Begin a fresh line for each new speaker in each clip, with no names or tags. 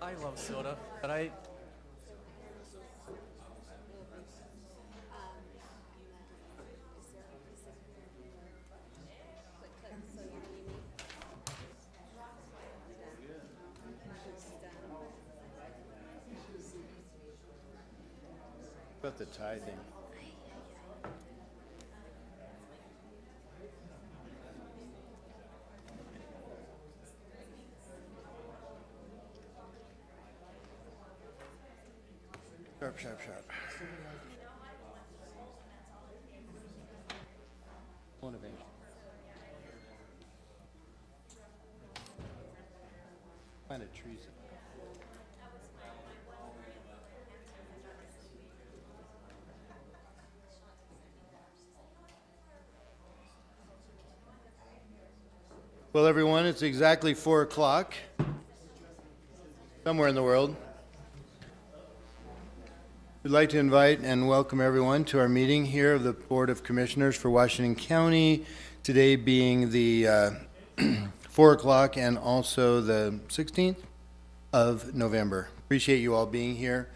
I love soda, but I.
About the tithing. Sharp, sharp, sharp. Motivation. Planted trees. Well, everyone, it's exactly 4 o'clock somewhere in the world. We'd like to invite and welcome everyone to our meeting here of the Board of Commissioners for Washington County, today being the 4 o'clock and also the 16th of November. Appreciate you all being here.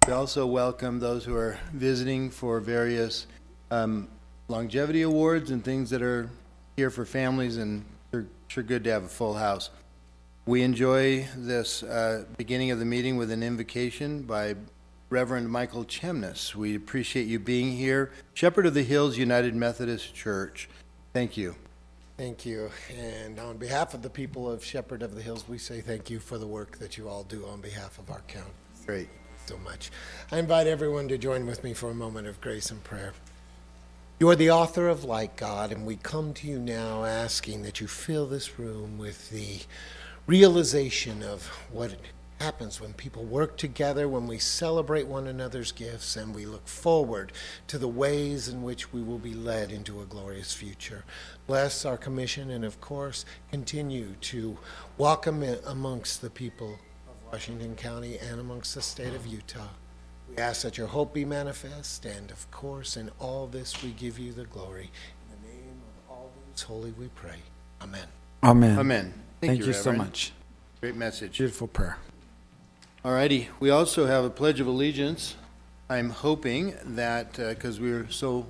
We also welcome those who are visiting for various longevity awards and things that are here for families, and they're sure good to have a full house. We enjoy this beginning of the meeting with an invocation by Reverend Michael Chemness. We appreciate you being here. Shepherd of the Hills United Methodist Church. Thank you.
Thank you. And on behalf of the people of Shepherd of the Hills, we say thank you for the work that you all do on behalf of our county.
Great.
So much. I invite everyone to join with me for a moment of grace and prayer. You are the author of light, God, and we come to you now asking that you fill this room with the realization of what happens when people work together, when we celebrate one another's gifts, and we look forward to the ways in which we will be led into a glorious future. Bless our commission, and of course, continue to welcome it amongst the people of Washington County and amongst the state of Utah. We ask that your hope be manifest, and of course, in all this we give you the glory. In the name of all who is holy we pray. Amen.
Amen.
Amen.
Thank you so
Reverend.
much.
Great message.
Beautiful prayer.
All righty. We also have a Pledge of Allegiance. I'm hoping that, because we were so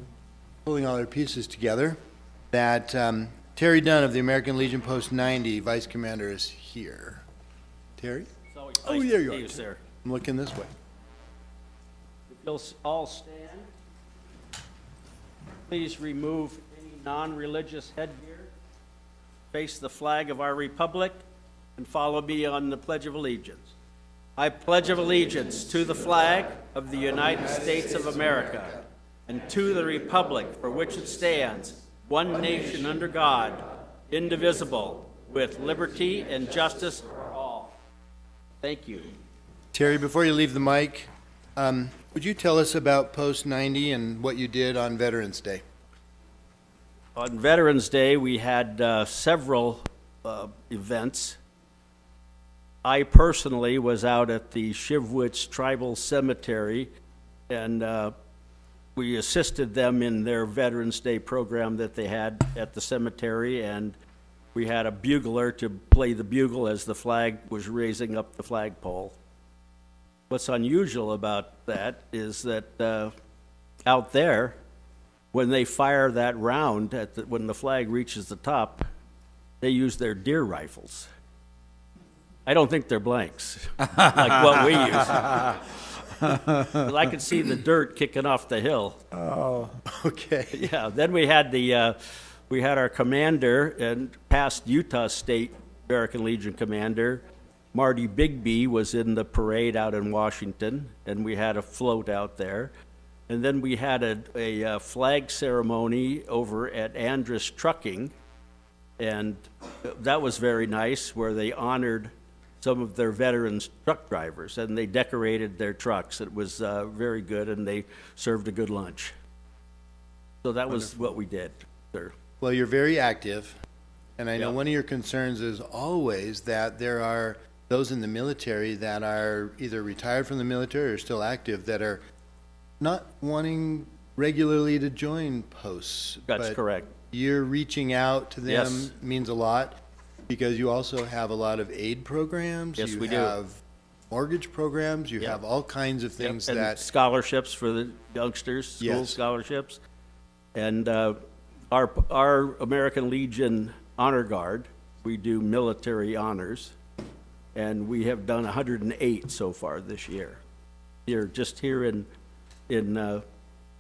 pulling all our pieces together, that Terry Dunn of the American Legion Post 90, Vice Commander, is here. Terry? Oh, there you are.
Sir.
I'm looking this way.
You'll all stand. Please remove any non-religious headgear. Face the flag of our republic and follow me on the Pledge of Allegiance. I pledge allegiance to the flag of the United States of America and to the republic for which it stands, one nation under God, indivisible, with liberty and justice for all. Thank you.
Terry, before you leave the mic, would you tell us about Post 90 and what you did on Veterans Day?
On Veterans Day, we had several events. I personally was out at the Shivwitz Tribal Cemetery, and we assisted them in their Veterans Day program that they had at the cemetery, and we had a bugler to play the bugle as the flag was raising up the flagpole. What's unusual about that is that out there, when they fire that round, when the flag reaches the top, they use their deer rifles. I don't think they're blanks, like what we use. But I could see the dirt kicking off the hill.
Oh, okay.
Yeah. Then we had our commander and past Utah State American Legion commander, Marty Bigby, was in the parade out in Washington, and we had a float out there. And then we had a flag ceremony over at Andrus Trucking, and that was very nice, where they honored some of their veterans truck drivers, and they decorated their trucks. It was very good, and they served a good lunch. So that was what we did, sir.
Well, you're very active, and I know
Yep.
one of your concerns is always that there are those in the military that are either retired from the military or still active that are not wanting regularly to join posts.
That's
but
correct.
You're reaching out to them
Yes.
means a lot, because you also have a lot of aid programs.
Yes,
You
we do.
have mortgage programs, you
Yep.
have all kinds of things
and
that,
scholarships for the youngsters, school
Yes.
scholarships. And our American Legion Honor Guard, we do military honors, and we have done 108 so far this year. Just here in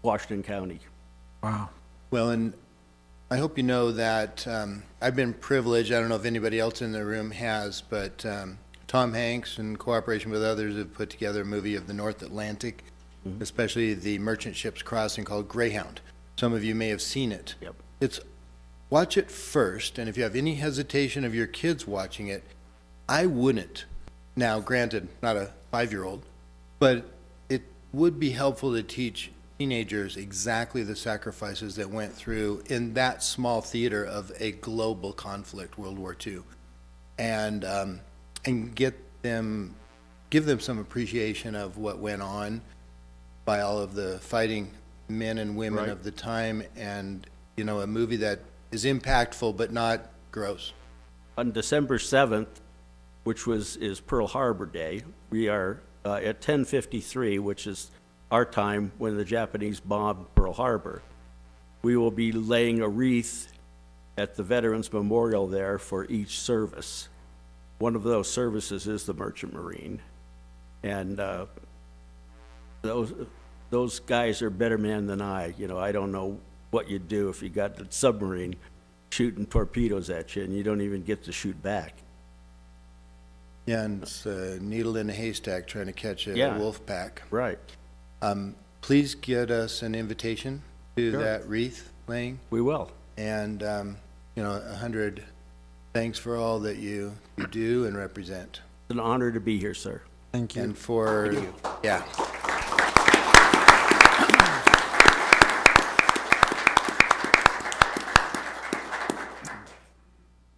Washington County.
Wow.
well, and I hope you know that I've been privileged, I don't know if anybody else in the room has, but Tom Hanks, in cooperation with others, have put together a movie of the North Atlantic, especially the merchant ships crossing, called Greyhound. Some of you may have seen it.
Yep.
Watch it first, and if you have any hesitation of your kids watching it, I wouldn't. Now, granted, not a 5-year-old, but it would be helpful to teach teenagers exactly the sacrifices that went through in that small theater of a global conflict, World War II, and give them some appreciation of what went on by all of the fighting men and women
Right.
of the time, and a movie that is impactful but not gross.
On December 7th, which is Pearl Harbor Day, we are at 10:53, which is our time when the Japanese bombed Pearl Harbor. We will be laying a wreath at the Veterans Memorial there for each service. One of those services is the Merchant Marine, and those guys are better men than I. I don't know what you'd do if you got the submarine shooting torpedoes at you and you don't even get to shoot back.
Yeah, and it's a needle in a haystack trying to catch a
Yeah.
wolf pack.
Right.
Please get us an invitation to
Sure.
that wreath laying,
We will.
and 100 thanks for all that you do and represent,
It's an honor to be here, sir.
Thank you.
and for yeah.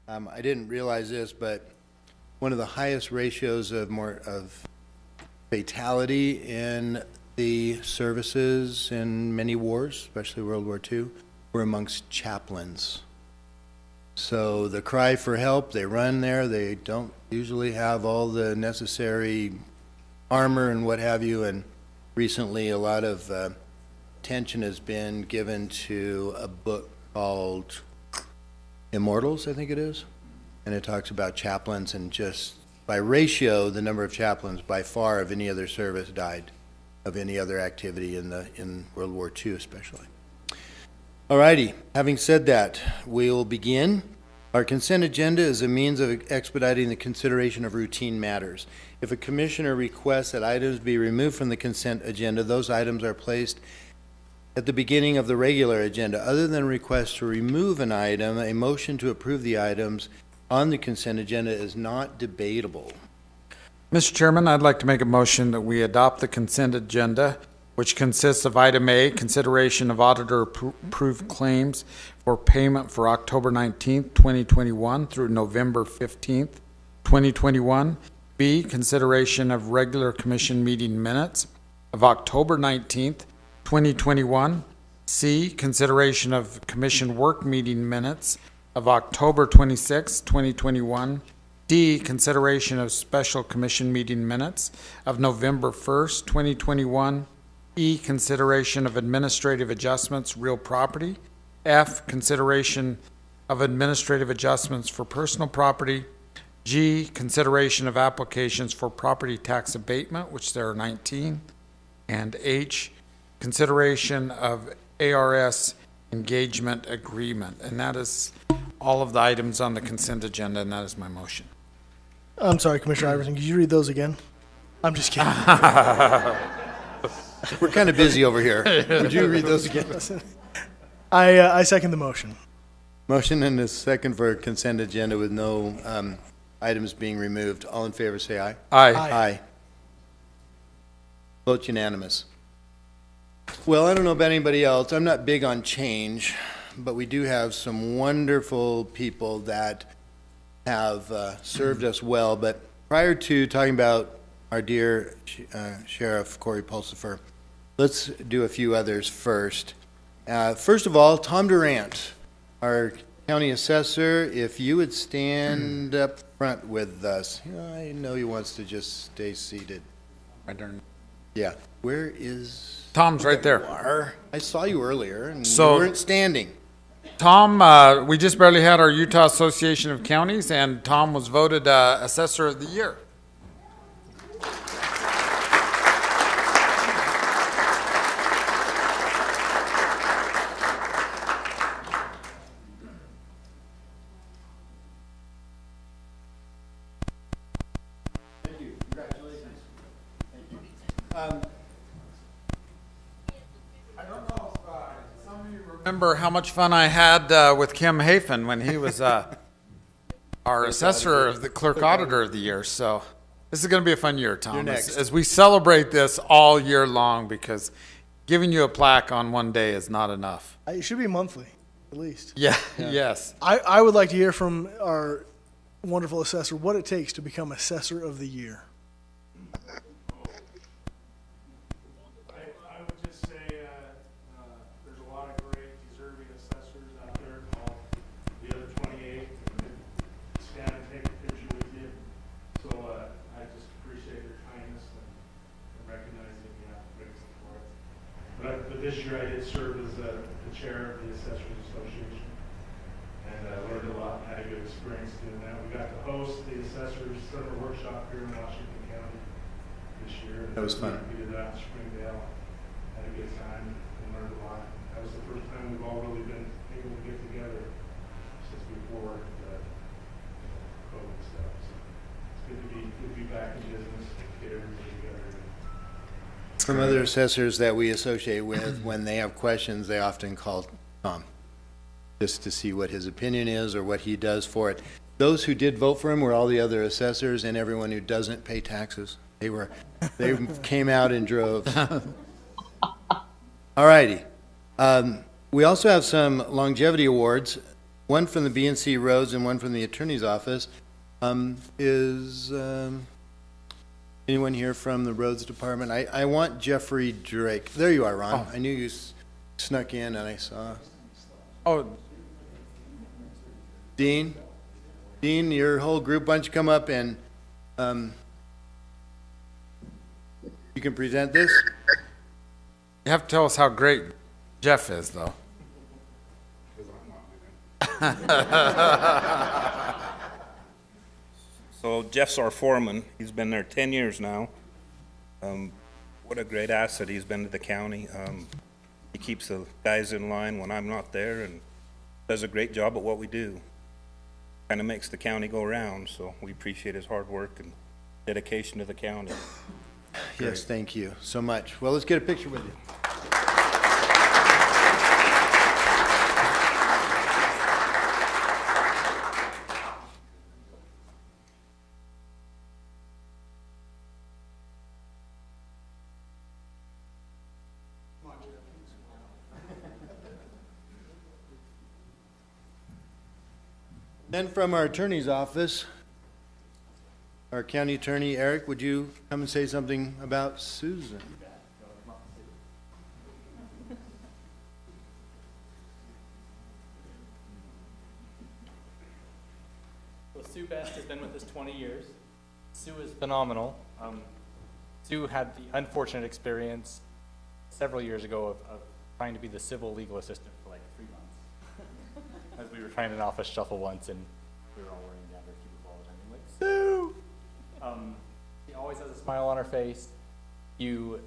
I didn't realize this, but one of the highest ratios of fatality in the services in many wars, especially World War II, were amongst chaplains. So the cry for help, they run there, they don't usually have all the necessary armor and what have you, and recently a lot of attention has been given to a book called Immortals, I think it is, and it talks about chaplains, and just by ratio, the number of chaplains by far of any other service died of any other activity in World War II especially. All righty, having said that, we'll begin. Our consent agenda is a means of expediting the consideration of routine matters. If a commissioner requests that items be removed from the consent agenda, those items are placed at the beginning of the regular agenda. Other than requests to remove an item, a motion to approve the items on the consent agenda is not debatable.
Mr. Chairman, I'd like to make a motion that we adopt the consent agenda, which consists of item A, consideration of auditor-approved claims for payment for October 19th, 2021 through November 15th, 2021. B, consideration of regular commission meeting minutes of October 19th, 2021. C, consideration of commission work meeting minutes of October 26th, 2021. D, consideration of special commission meeting minutes of November 1st, 2021. E, consideration of administrative adjustments, real property. F, consideration of administrative adjustments for personal property. G, consideration of applications for property tax abatement, which there are 19. And H, consideration of ARS engagement agreement. And that is all of the items on the consent agenda, and that is my motion.
I'm sorry, Commissioner Iverson. Could you read those again? I'm just kidding.
We're kind of busy over here. Would you read those again?
I second the motion.
Motion and a second for consent agenda with no items being removed. All in favor, say aye.
Aye.
Aye. Vote unanimous. Well, I don't know about anybody else. I'm not big on change, but we do have some wonderful people that have served us well. But prior to talking about our dear Sheriff Corey Pulsifer, let's do a few others first. First of all, Tom Durant, our county assessor, if you would stand up front with us. I know he wants to just stay seated.
I don't.
Yeah. Where is?
Tom's right there.
I saw you earlier, and
So-
you weren't standing.
Tom, we just barely had our Utah Association of Counties, and Tom was voted Assessor of the Year. Remember how much fun I had with Kim Hafen when he was our assessor of the clerk auditor of the year. So this is going to be a fun year, Tom,
You're next.
as we celebrate this all year long, because giving you a plaque on one day is not enough.
It should be monthly, at least.
Yeah. Yes.
I would like to hear from our wonderful assessor what it takes to become Assessor of the Year.
I would just say there's a lot of great deserving assessors out there. Call the other 28 and stand and take a picture with you. So I just appreciate your kindness and recognizing the applicants for it. But this year I did serve as the chair of the Assessors Association, and learned a lot and had a good experience doing that. We got to host the Assessors Summer Workshop here in Washington County this year.
That was fun.
We did that in Springdale. Had a good time and learned a lot. That was the first time we've all really been able to get together since before the COVID stuff. So it's good to be back in business and get everybody together.
Some other assessors that we associate with, when they have questions, they often call Tom, just to see what his opinion is or what he does for it. Those who did vote for him were all the other assessors and everyone who doesn't pay taxes. They came out in droves. All righty. We also have some longevity awards, one from the B&C Roads and one from the Attorney's Office. Is anyone here from the Roads Department? I want Jeffrey Drake. There you are, Ron. I knew you snuck in and I saw.
Oh,
Dean, your whole group, why don't you come up and you can present this?
you have to tell us how great Jeff is, though.
So Jeff Sarforman, he's been there 10 years now. What a great asset he's been to the county. He keeps the guys in line when I'm not there and does a great job at what we do. Kind of makes the county go round, so we appreciate his hard work and dedication to the county.
Yes, thank you so much. Well, let's get a picture with you. Then from our attorney's office, our county attorney, Eric, would you come and say something about Susan?
So Sue Best has been with us 20 years. Sue is phenomenal. Sue had the unfortunate experience several years ago of trying to be the civil legal assistant for like 3 months. As we were trying an office shuffle once, and we were all wearing down their cubicle all the time. Like, Sue! She always has a smile on her face. Sue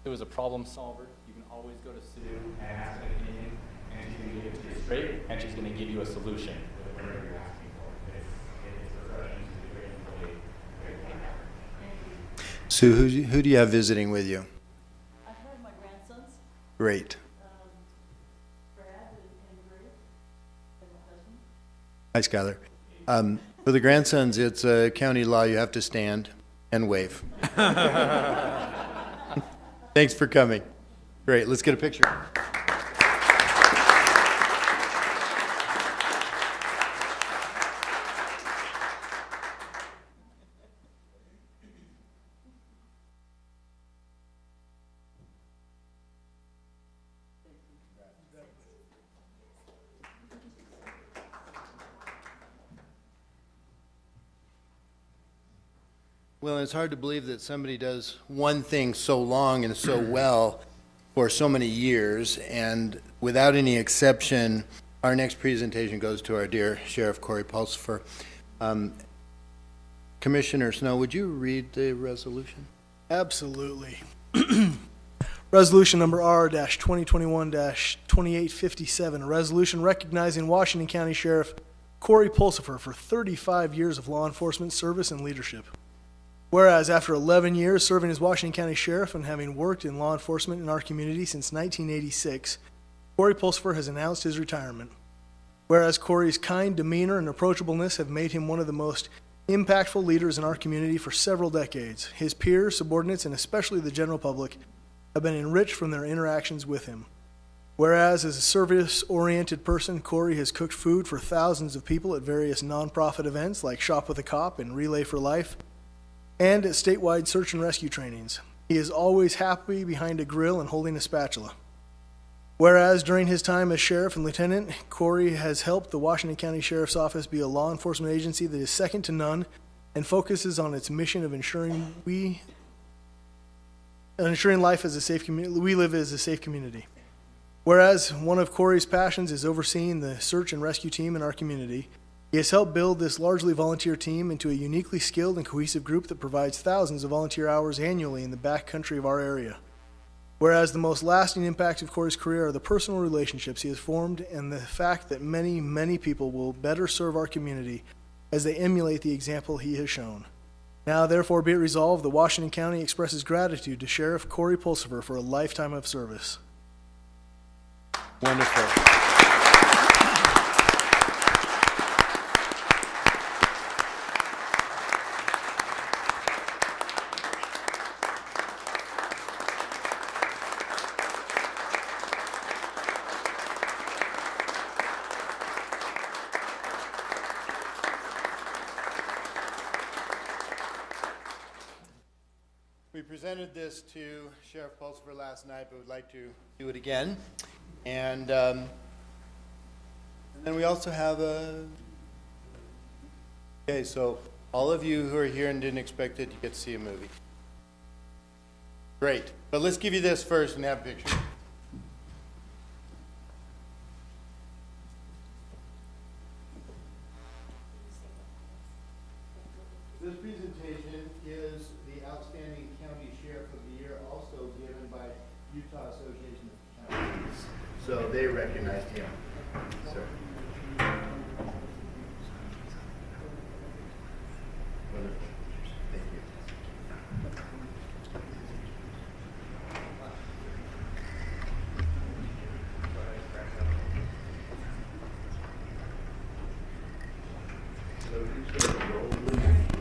is a problem solver. You can always go to Sue and ask an opinion, and she's going to give it to you straight, and she's going to give you a solution with whatever you're asking for. It's refreshing. She's a great employee.
Sue, who do you have visiting with you?
I have my grandsons,
Great.
Brad and Bruce, and my husband.
Hi, Skylar. For the grandsons, it's a county law. You have to stand and wave. Thanks for coming. Great. Let's get a picture. Well, it's hard to believe that somebody does one thing so long and so well for so many years, and without any exception, our next presentation goes to our dear Sheriff Corey Pulsifer. Commissioner Snow, would you read the resolution?
Absolutely. Resolution number R-2021-2857, a resolution recognizing Washington County Sheriff Corey Pulsifer for 35 years of law enforcement service and leadership. Whereas after 11 years serving as Washington County Sheriff and having worked in law enforcement in our community since 1986, Corey Pulsifer has announced his retirement. Whereas Corey's kind demeanor and approachableness have made him one of the most impactful leaders in our community for several decades. His peers, subordinates, and especially the general public have been enriched from their interactions with him. Whereas as a service-oriented person, Corey has cooked food for thousands of people at various nonprofit events like Shop with a Cop and Relay for Life, and at statewide search and rescue trainings. He is always happy behind a grill and holding a spatula. Whereas during his time as sheriff and lieutenant, Corey has helped the Washington County Sheriff's Office be a law enforcement agency that is second to none and focuses on its mission of ensuring life as a safe community. We live as a safe community. Whereas one of Corey's passions is overseeing the search and rescue team in our community, he has helped build this largely volunteer team into a uniquely skilled and cohesive group that provides thousands of volunteer hours annually in the backcountry of our area. Whereas the most lasting impacts of Corey's career are the personal relationships he has formed and the fact that many, many people will better serve our community as they emulate the example he has shown. Now, therefore, be it resolved that Washington County expresses gratitude to Sheriff Corey Pulsifer for a lifetime of service.
Wonderful. We presented this to Sheriff Pulsifer last night, but would like to do it again. And then we also have a... Okay, so all of you who are here and didn't expect it, you get to see a movie. Great. But let's give you this first and have a picture. This presentation is the Outstanding County Sheriff of the Year, also given by Utah Association of Counties. So they recognized him. Sir. Wonderful. Thank you.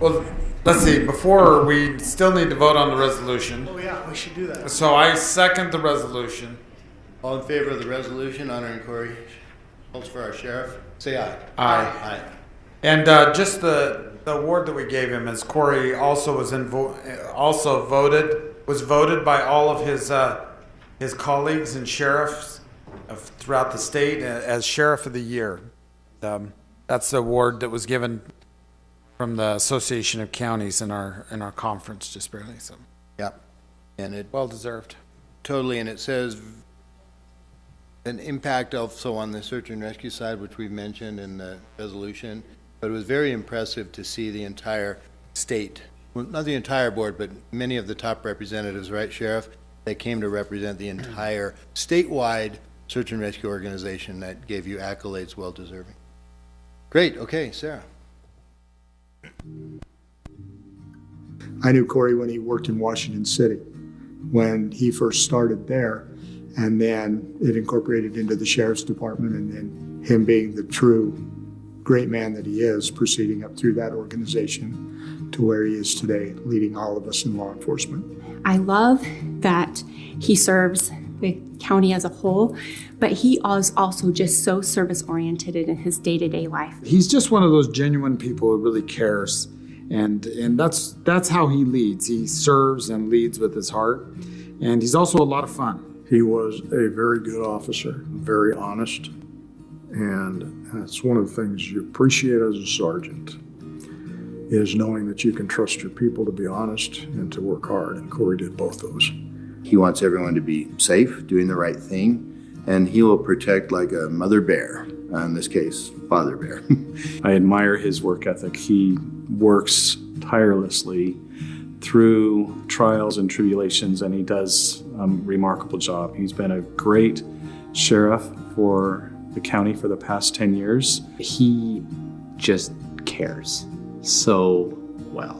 Well, let's see, before, we still need to vote on the resolution.
Oh yeah, we should do that.
So I second the resolution.
All in favor of the resolution honoring Corey Pulsifer, our sheriff, say aye.
Aye.
Aye.
And just the award that we gave him is Corey also was voted by all of his colleagues and sheriffs throughout the state as Sheriff of the Year. That's the award that was given from the Association of Counties in our conference just barely. So
Yep. And it
well deserved.
totally, and it says an impact also on the search and rescue side, which we've mentioned in the resolution, but it was very impressive to see the entire state, well, not the entire board, but many of the top representatives, right, Sheriff, that came to represent the entire statewide search and rescue organization that gave you accolades well deserving. Great, okay, Sarah.
I knew Corey when he worked in Washington City, when he first started there, and then it incorporated into the sheriff's department, and then him being the true great man that he is, proceeding up through that organization to where he is today, leading all of us in law enforcement.
I love that he serves the county as a whole, but he is also just so service-oriented in his day-to-day life.
He's just one of those genuine people who really cares, and that's how he leads. He serves and leads with his heart, and he's also a lot of fun.
He was a very good officer, very honest, and that's one of the things you appreciate as a sergeant. is knowing that you can trust your people to be honest and to work hard, and Corey did both those.
He wants everyone to be safe, doing the right thing, and he will protect like a mother bear, in this case, father bear.
I admire his work ethic. He works tirelessly through trials and tribulations, and he does a remarkable job. He's been a great sheriff for the county for the past 10 years.
He just cares so well.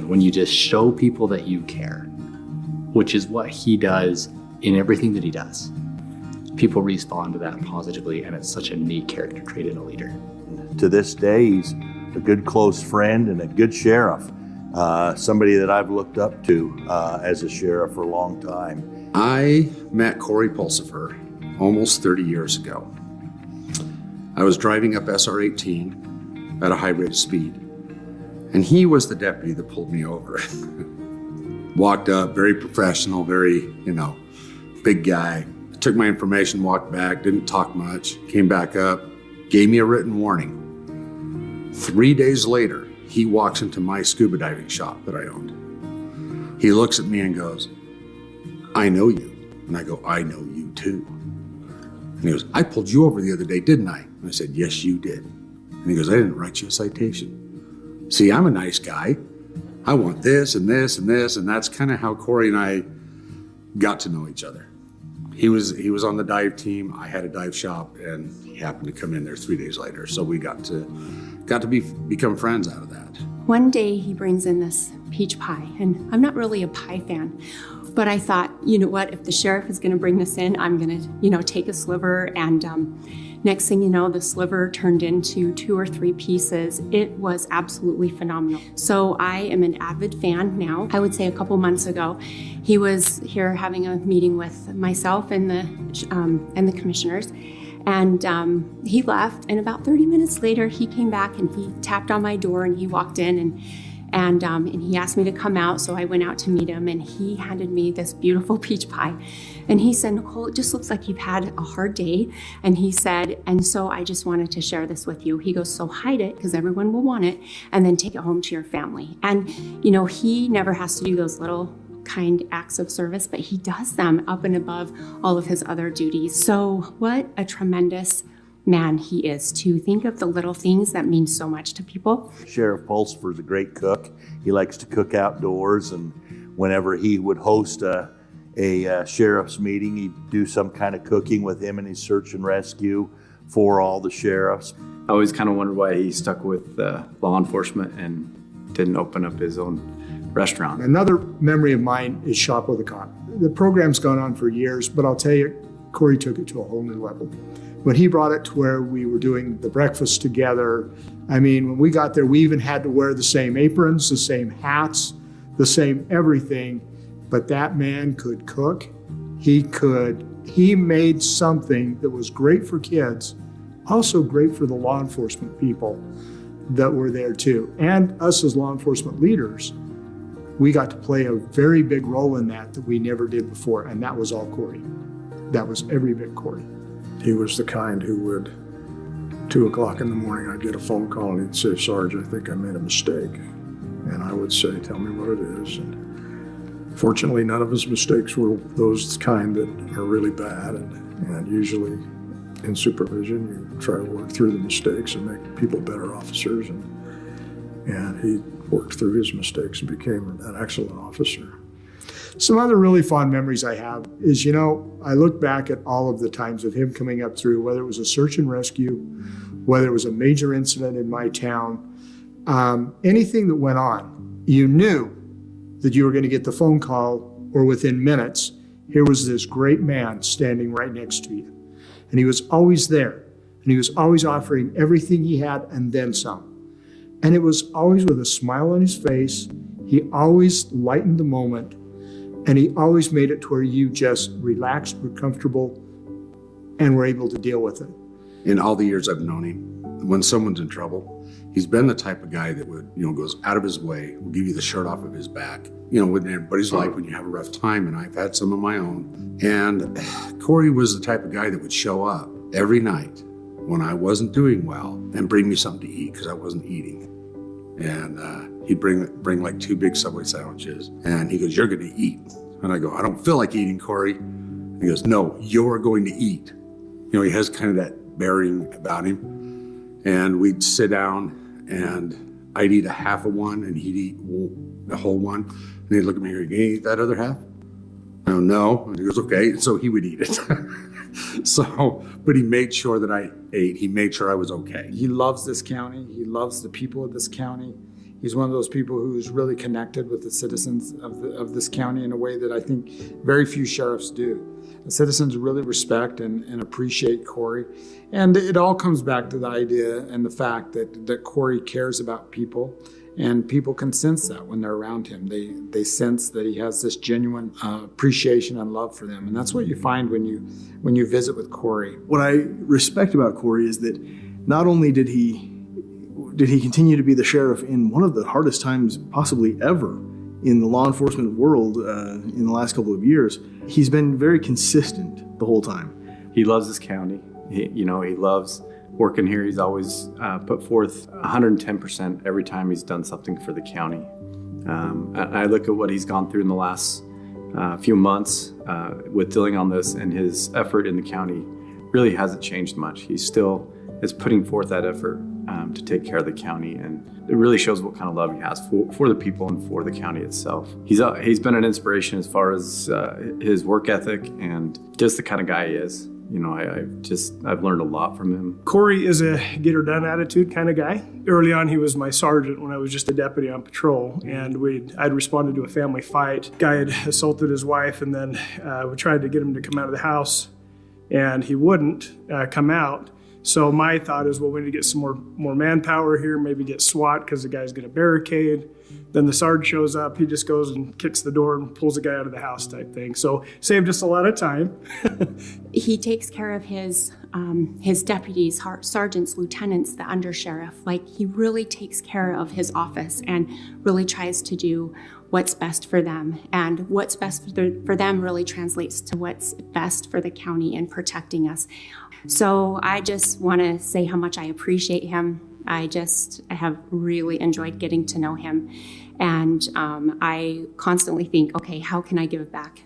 When you just show people that you care, which is what he does in everything that he does, people respond to that positively, and it's such a neat character trait in a leader.
To this day, he's a good close friend and a good sheriff. Somebody that I've looked up to as a sheriff for a long time.
I met Corey Pulsifer almost 30 years ago. I was driving up SR 18 at a high rate of speed, and he was the deputy that pulled me over. Walked up, very professional, very, big guy. Took my information, walked back, didn't talk much, came back up, gave me a written warning. 3 days later, he walks into my scuba diving shop that I owned. He looks at me and goes, "I know you." And I go, "I know you too." And he goes, "I pulled you over the other day, didn't I?" And I said, "Yes, you did." And he goes, "I didn't write you a citation. See, I'm a nice guy. I want this and this and this." And that's kind of how Corey and I got to know each other. He was on the dive team. I had a dive shop, and he happened to come in there 3 days later. So we got to become friends out of that.
One day he brings in this peach pie, and I'm not really a pie fan, but I thought, you know what, if the sheriff is gonna bring this in, I'm gonna, take a sliver, and next thing you know, the sliver turned into 2 or 3 pieces. It was absolutely phenomenal. So I am an avid fan now. I would say a couple months ago, he was here having a meeting with myself and the commissioners, and he left, and about 30 minutes later, he came back and he tapped on my door, and he walked in, and he asked me to come out, so I went out to meet him, and he handed me this beautiful peach pie. And he said, "Nicole, it just looks like you've had a hard day." And he said, "And so I just wanted to share this with you." He goes, "So hide it, because everyone will want it, and then take it home to your family." And, he never has to do those little kind acts of service, but he does them up and above all of his other duties. So what a tremendous man he is, to think of the little things that mean so much to people.
Sheriff Pulsifer's a great cook. He likes to cook outdoors, and whenever he would host a sheriff's meeting, he'd do some kind of cooking with him and his search and rescue for all the sheriffs.
I always kind of wondered why he stuck with law enforcement and didn't open up his own restaurant.
Another memory of mine is Shop with a Cop. The program's gone on for years, but I'll tell you, Corey took it to a whole new level. When he brought it to where we were doing the breakfast together, when we got there, we even had to wear the same aprons, the same hats, the same everything, but that man could cook. He made something that was great for kids, also great for the law enforcement people that were there too. And us as law enforcement leaders, we got to play a very big role in that we never did before, and that was all Corey. That was every bit Corey.
He was the kind who would, 2 o'clock in the morning, I'd get a phone call and he'd say, "Sarge, I think I made a mistake." And I would say, "Tell me what it is." And fortunately, none of his mistakes were those kind that are really bad. And usually in supervision, you try to work through the mistakes and make people better officers. And he worked through his mistakes and became an excellent officer.
Some other really fond memories I have is, I look back at all of the times of him coming up through, whether it was a search and rescue, whether it was a major incident in my town, anything that went on, you knew that you were going to get the phone call, or within minutes, here was this great man standing right next to you. And he was always there, and he was always offering everything he had and then some. And it was always with a smile on his face. He always lightened the moment. And he always made it to where you just relaxed, were comfortable, and were able to deal with it.
In all the years I've known him, when someone's in trouble, he's been the type of guy that would, goes out of his way, will give you the shirt off of his back. Within everybody's life when you have a rough time, and I've had some of my own. And Corey was the type of guy that would show up every night when I wasn't doing well and bring me something to eat because I wasn't eating. And he'd bring like 2 big Subway sandwiches. And he goes, "You're going to eat." And I go, "I don't feel like eating, Corey." He goes, "No, you're going to eat." You know, he has kind of that bearing about him. And we'd sit down and I'd eat a half of one and he'd eat the whole one. And he'd look at me and go, "You eat that other half?" I go, "No." And he goes, "Okay." And so he would eat it. But he made sure that I ate. He made sure I was okay.
He loves this county. He loves the people of this county. He's one of those people who's really connected with the citizens of this county in a way that I think very few sheriffs do. The citizens really respect and appreciate Corey. And it all comes back to the idea and the fact that Corey cares about people, and people can sense that when they're around him. They sense that he has this genuine appreciation and love for them. And that's what you find when you visit with Corey.
What I respect about Corey is that not only did he continue to be the sheriff in one of the hardest times possibly ever in the law enforcement world in the last couple of years, he's been very consistent the whole time.
He loves this county. He loves working here. He's always put forth 110% every time he's done something for the county. I look at what he's gone through in the last few months with dealing on this, and his effort in the county really hasn't changed much. He still is putting forth that effort to take care of the county, and it really shows what kind of love he has for the people and for the county itself. He's been an inspiration as far as his work ethic and just the kind of guy he is. You know, I've learned a lot from him.
Corey is a get her done attitude kind of guy. Early on, he was my sergeant when I was just a deputy on patrol, and I'd responded to a family fight. Guy had assaulted his wife, and then we tried to get him to come out of the house, and he wouldn't come out. So my thought is, well, we need to get some more manpower here, maybe get SWAT because the guy's going to barricade. Then the sergeant shows up, he just goes and kicks the door and pulls the guy out of the house type thing. So saved us a lot of time.
He takes care of his deputies, sergeants, lieutenants, the undersheriff. Like, he really takes care of his office and really tries to do what's best for them. And what's best for them really translates to what's best for the county in protecting us. So I just want to say how much I appreciate him. I have really enjoyed getting to know him. And I constantly think, okay, how can I give back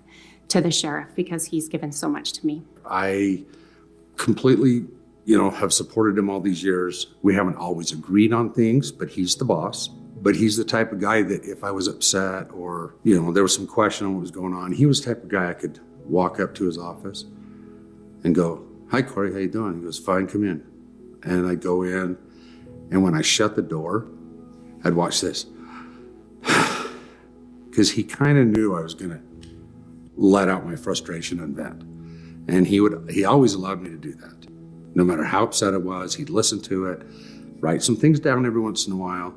to the sheriff? Because he's given so much to me.
I completely, have supported him all these years. We haven't always agreed on things, but he's the boss. But he's the type of guy that if I was upset or, there was some question on what was going on, he was the type of guy I could walk up to his office and go, "Hi, Corey, how you doing?" He goes, "Fine, come in." And I'd go in, and when I shut the door, I'd watch this. Because he kind of knew I was going to let out my frustration and vent. And he always allowed me to do that. No matter how upset I was, he'd listen to it, write some things down every once in a while.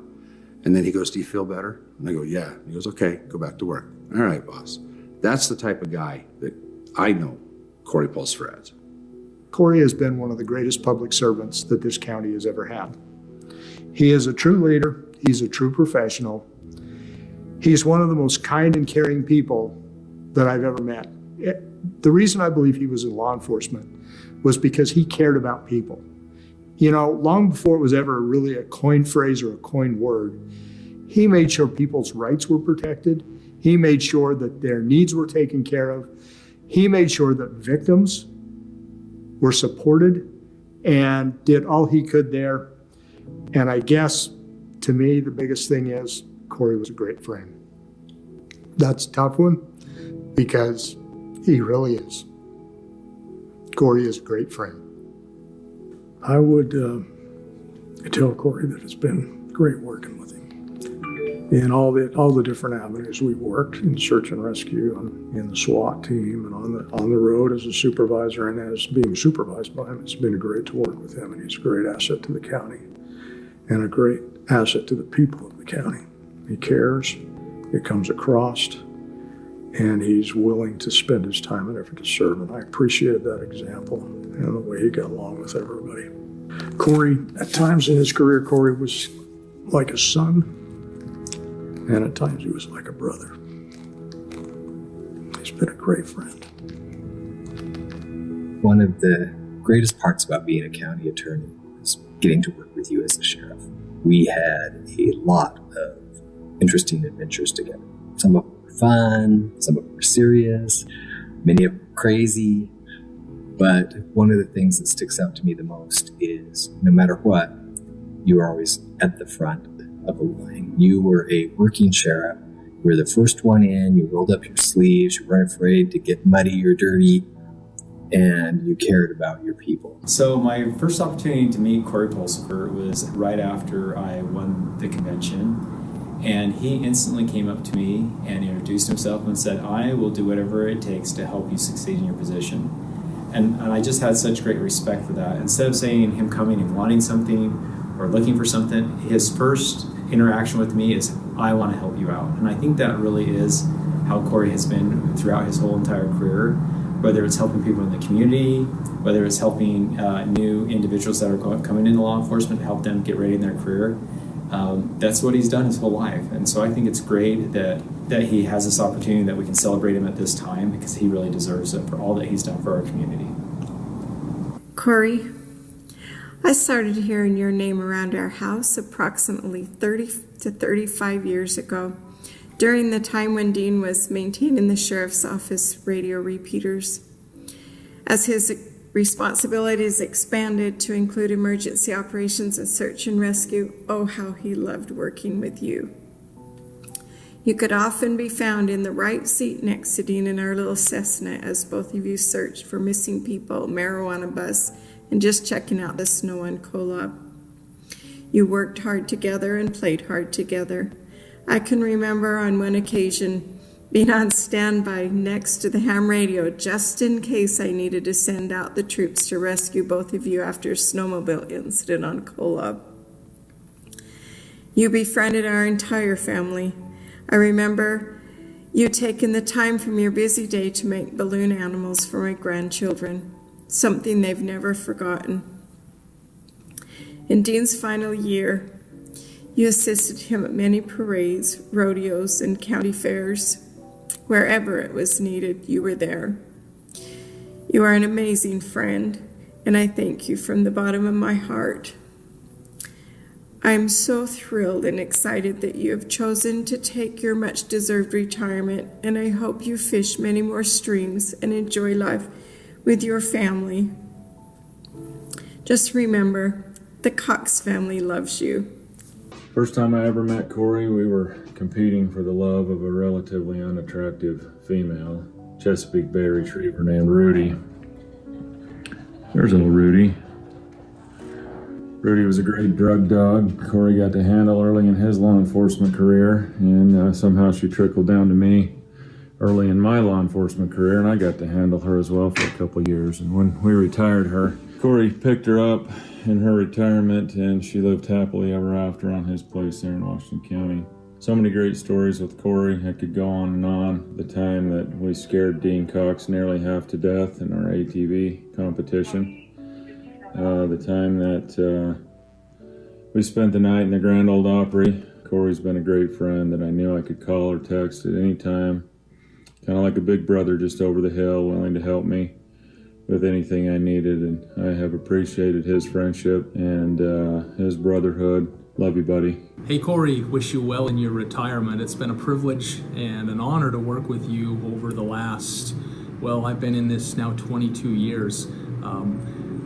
And then he goes, "Do you feel better?" And I go, "Yeah." He goes, "Okay, go back to work." "All right, boss." That's the type of guy that I know Corey Pulsifer as.
Corey has been one of the greatest public servants that this county has ever had. He is a true leader. He's a true professional. He's one of the most kind and caring people that I've ever met. The reason I believe he was in law enforcement was because he cared about people. Long before it was ever really a coined phrase or a coined word, he made sure people's rights were protected. He made sure that their needs were taken care of. He made sure that victims were supported and did all he could there. And I guess, to me, the biggest thing is Corey was a great friend. That's a tough one because he really is. Corey is a great friend.
I would tell Corey that it's been great working with him in all the different avenues we've worked in search and rescue, and in the SWAT team, and on the road as a supervisor and as being supervised by him. It's been great to work with him, and he's a great asset to the county and a great asset to the people of the county. He cares, it comes across, and he's willing to spend his time and effort to serve, and I appreciated that example and the way he got along with everybody. Corey, at times in his career, Corey was like a son, and at times he was like a brother. He's been a great friend.
One of the greatest parts about being a county attorney is getting to work with you as the sheriff. We had a lot of interesting adventures together. Some of them were fun, some of them were serious, many of them were crazy. But one of the things that sticks out to me the most is no matter what, you were always at the front of the line. You were a working sheriff. You were the first one in. You rolled up your sleeves. You weren't afraid to get muddy or dirty. And you cared about your people.
So my first opportunity to meet Corey Pulsifer was right after I won the convention. And he instantly came up to me and introduced himself and said, I will do whatever it takes to help you succeed in your position. And I just had such great respect for that. Instead of saying him coming and wanting something or looking for something, his first interaction with me is, I want to help you out. And I think that really is how Corey has been throughout his whole entire career, whether it's helping people in the community, whether it's helping new individuals that are coming into law enforcement, help them get ready in their career. That's what he's done his whole life. And so I think it's great that he has this opportunity that we can celebrate him at this time, because he really deserves it for all that he's done for our community.
Corey, I started hearing your name around our house approximately 30 to 35 years ago, during the time when Dean was maintaining the sheriff's office radio repeaters. As his responsibilities expanded to include emergency operations and search and rescue, oh, how he loved working with you. You could often be found in the right seat next to Dean in our little Cessna as both of you searched for missing people, marijuana busts, and just checking out the snow on Kolob. You worked hard together and played hard together. I can remember on one occasion being on standby next to the ham radio just in case I needed to send out the troops to rescue both of you after a snowmobile incident on Kolob. You befriended our entire family. I remember you taking the time from your busy day to make balloon animals for my grandchildren, something they've never forgotten. In Dean's final year, you assisted him at many parades, rodeos, and county fairs. Wherever it was needed, you were there. You are an amazing friend, and I thank you from the bottom of my heart. I am so thrilled and excited that you have chosen to take your much-deserved retirement, and I hope you fish many more streams and enjoy life with your family. Just remember, the Cox family loves you.
First time I ever met Corey, we were competing for the love of a relatively unattractive female Chesapeake Bay Retriever named Rudy. There's little Rudy. Rudy was a great drug dog Corey got to handle early in his law enforcement career, and somehow she trickled down to me early in my law enforcement career, and I got to handle her as well for a couple of years. And when we retired her, Corey picked her up in her retirement, and she lived happily ever after on his place there in Washington County. So many great stories with Corey. I could go on and on. The time that we scared Dean Cox nearly half to death in our ATV competition. The time that we spent the night in the Grand Ole Opry. Corey's been a great friend that I knew I could call or text at any time. Kind of like a big brother just over the hill, willing to help me with anything I needed, and I have appreciated his friendship and his brotherhood. Love you, buddy.
Hey Corey, wish you well in your retirement. It's been a privilege and an honor to work with you over the last, well, I've been in this now 22 years.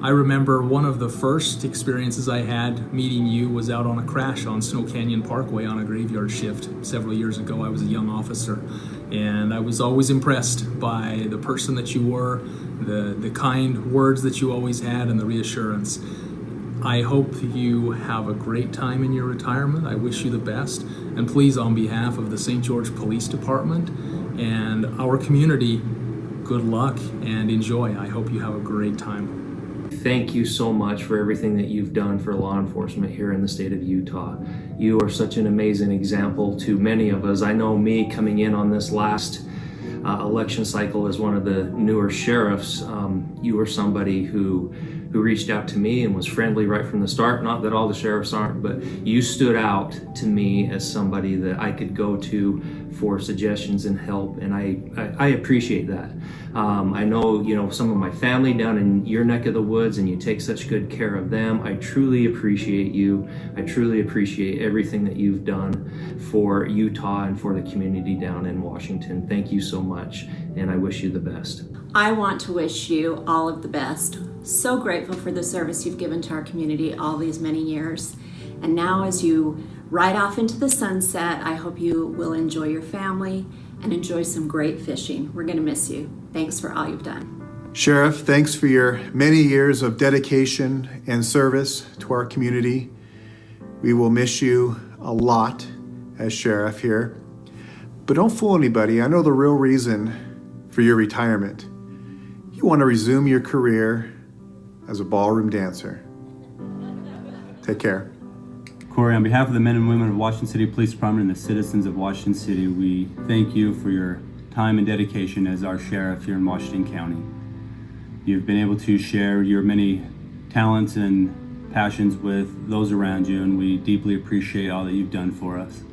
I remember one of the first experiences I had meeting you was out on a crash on Snow Canyon Parkway on a graveyard shift several years ago. I was a young officer, and I was always impressed by the person that you were, the kind words that you always had, and the reassurance. I hope you have a great time in your retirement. I wish you the best. And please, on behalf of the St. George Police Department and our community, good luck and enjoy. I hope you have a great time.
Thank you so much for everything that you've done for law enforcement here in the state of Utah. You are such an amazing example to many of us. I know me coming in on this last election cycle as one of the newer sheriffs, you were somebody who who reached out to me and was friendly right from the start. Not that all the sheriffs aren't, but you stood out to me as somebody that I could go to for suggestions and help, and I appreciate that. I know, you know, some of my family down in your neck of the woods, and you take such good care of them. I truly appreciate you. I truly appreciate everything that you've done for Utah and for the community down in Washington. Thank you so much, and I wish you the best.
I want to wish you all of the best. So grateful for the service you've given to our community all these many years. And now as you ride off into the sunset, I hope you will enjoy your family and enjoy some great fishing. We're going to miss you. Thanks for all you've done.
Sheriff, thanks for your many years of dedication and service to our community. We will miss you a lot as sheriff here. But don't fool anybody. I know the real reason for your retirement. You want to resume your career as a ballroom dancer. Take care.
Corey, on behalf of the men and women of Washington City Police Department and the citizens of Washington City, we thank you for your time and dedication as our sheriff here in Washington County. You've been able to share your many talents and passions with those around you, and we deeply appreciate all that you've done for us.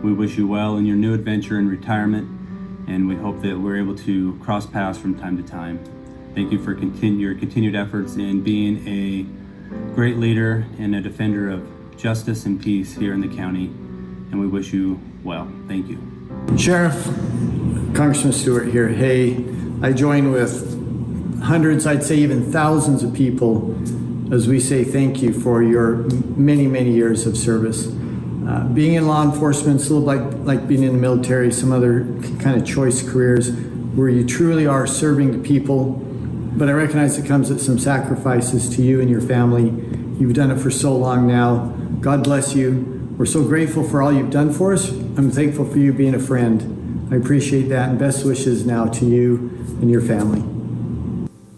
We wish you well in your new adventure in retirement, and we hope that we're able to cross paths from time to time. Thank you for your continued efforts in being a great leader and a defender of justice and peace here in the county, and we wish you well. Thank you.
Sheriff, Congressman Stewart here. Hey, I join with hundreds, I'd say even thousands of people as we say thank you for your many, many years of service. Being in law enforcement is a little like being in the military, some other kind of choice careers where you truly are serving the people, but I recognize it comes at some sacrifices to you and your family. You've done it for so long now. God bless you. We're so grateful for all you've done for us. I'm thankful for you being a friend. I appreciate that, and best wishes now to you and your family.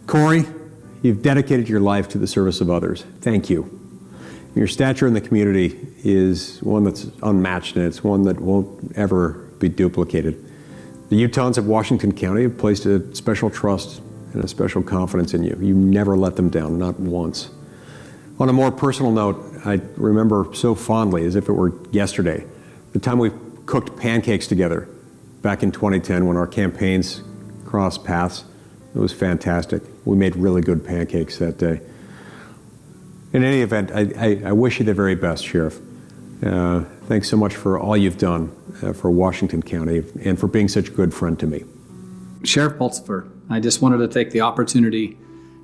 Corey, you've dedicated your life to the service of others. Thank you. Your stature in the community is one that's unmatched, and it's one that won't ever be duplicated. The Utahns of Washington County have placed a special trust and a special confidence in you. You never let them down, not once. On a more personal note, I remember so fondly, as if it were yesterday, the time we cooked pancakes together back in 2010 when our campaigns crossed paths. It was fantastic. We made really good pancakes that day. In any event, I wish you the very best, Sheriff. Thanks so much for all you've done for Washington County and for being such a good friend to me.
Sheriff Pulsifer, I just wanted to take the opportunity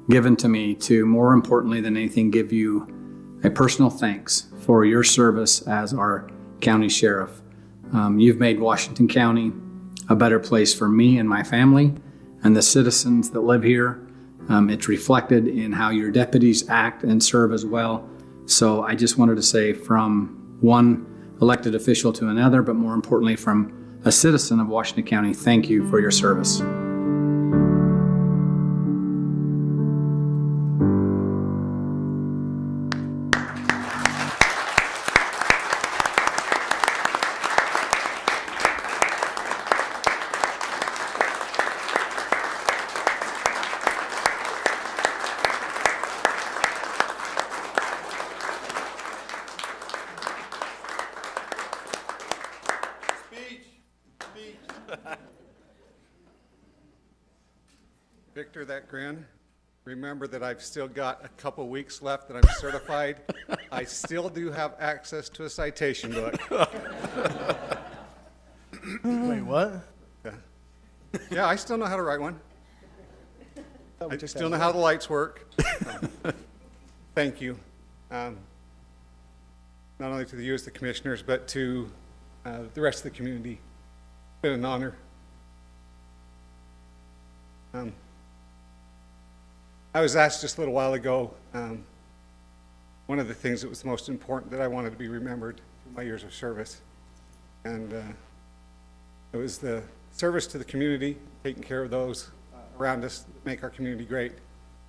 given to me to, more importantly than anything, give you a personal thanks for your service as our county sheriff. You've made Washington County a better place for me and my family and the citizens that live here. It's reflected in how your deputies act and serve as well. So I just wanted to say, from one elected official to another, but more importantly from a citizen of Washington County, thank you for your service.
Victor, that grin. Remember that I've still got a couple weeks left that I'm certified. I still do have access to a citation book.
Wait, what?
Yeah, I still know how to write one. I still know how the lights work. Thank you. Not only to you as the commissioners, but to the rest of the community. It's been an honor. I was asked just a little while ago, one of the things that was the most important that I wanted to be remembered through my years of service. And it was the service to the community, taking care of those around us that make our community great,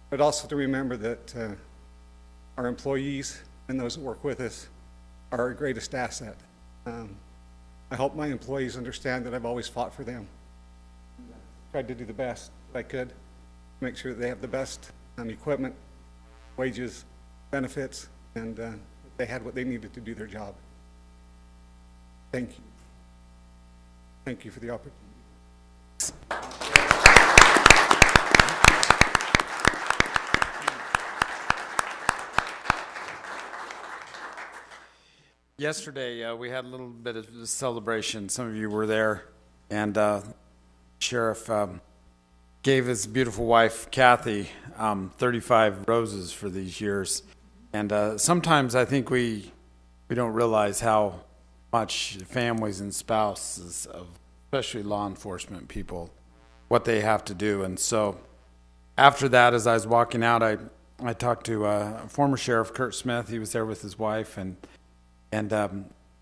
but also to remember that our employees and those that work with us are our greatest asset. I hope my employees understand that I've always fought for them. Tried to do the best that I could, make sure that they have the best equipment, wages, benefits, and they had what they needed to do their job. Thank you. Thank you for the opportunity.
Yesterday, we had a little bit of a celebration. Some of you were there, and Sheriff gave his beautiful wife, Kathy, 35 roses for these years. And sometimes I think we don't realize how much families and spouses of especially law enforcement people, what they have to do. And so after that, as I was walking out, I talked to former Sheriff Kurt Smith. He was there with his wife, and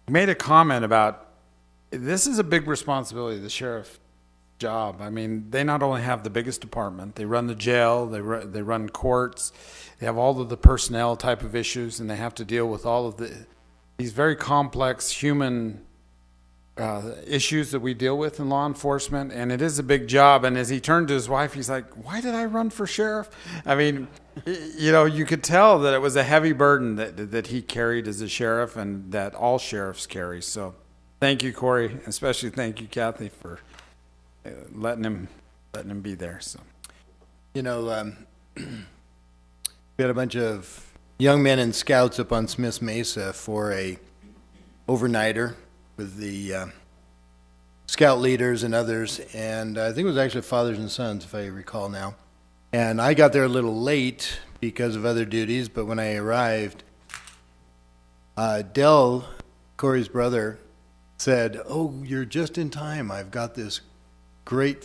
made a comment about this is a big responsibility, the sheriff's job. I mean, they not only have the biggest department, they run the jail, they run courts, they have all of the personnel type of issues, and they have to deal with all of these very complex human issues that we deal with in law enforcement, and it is a big job. And as he turned to his wife, he's like, why did I run for sheriff? I mean, you could tell that it was a heavy burden that he carried as a sheriff, and that all sheriffs carry. So thank you, Corey, especially thank you, Kathy, for letting him be there. So,
we had a bunch of young men and scouts up on Smith's Mesa for a overnighter with the scout leaders and others, and I think it was actually fathers and sons, if I recall now. And I got there a little late because of other duties, but when I arrived, Dell, Corey's brother, said, "Oh, you're just in time. I've got this great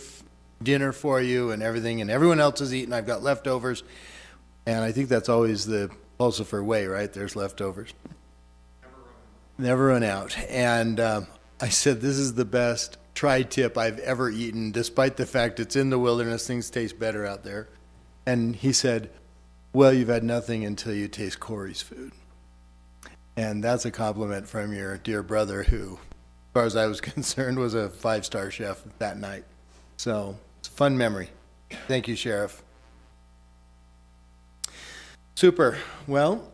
dinner for you and everything, and everyone else has eaten. I've got leftovers." And I think that's always the Pulsifer way, right? There's leftovers. Never run out. And I said, this is the best tri-tip I've ever eaten, despite the fact it's in the wilderness. Things taste better out there. And he said, well, you've had nothing until you taste Corey's food. And that's a compliment from your dear brother, who, as far as I was concerned, was a 5-star chef that night. So it's a fun memory. Thank you, Sheriff. Super. Well,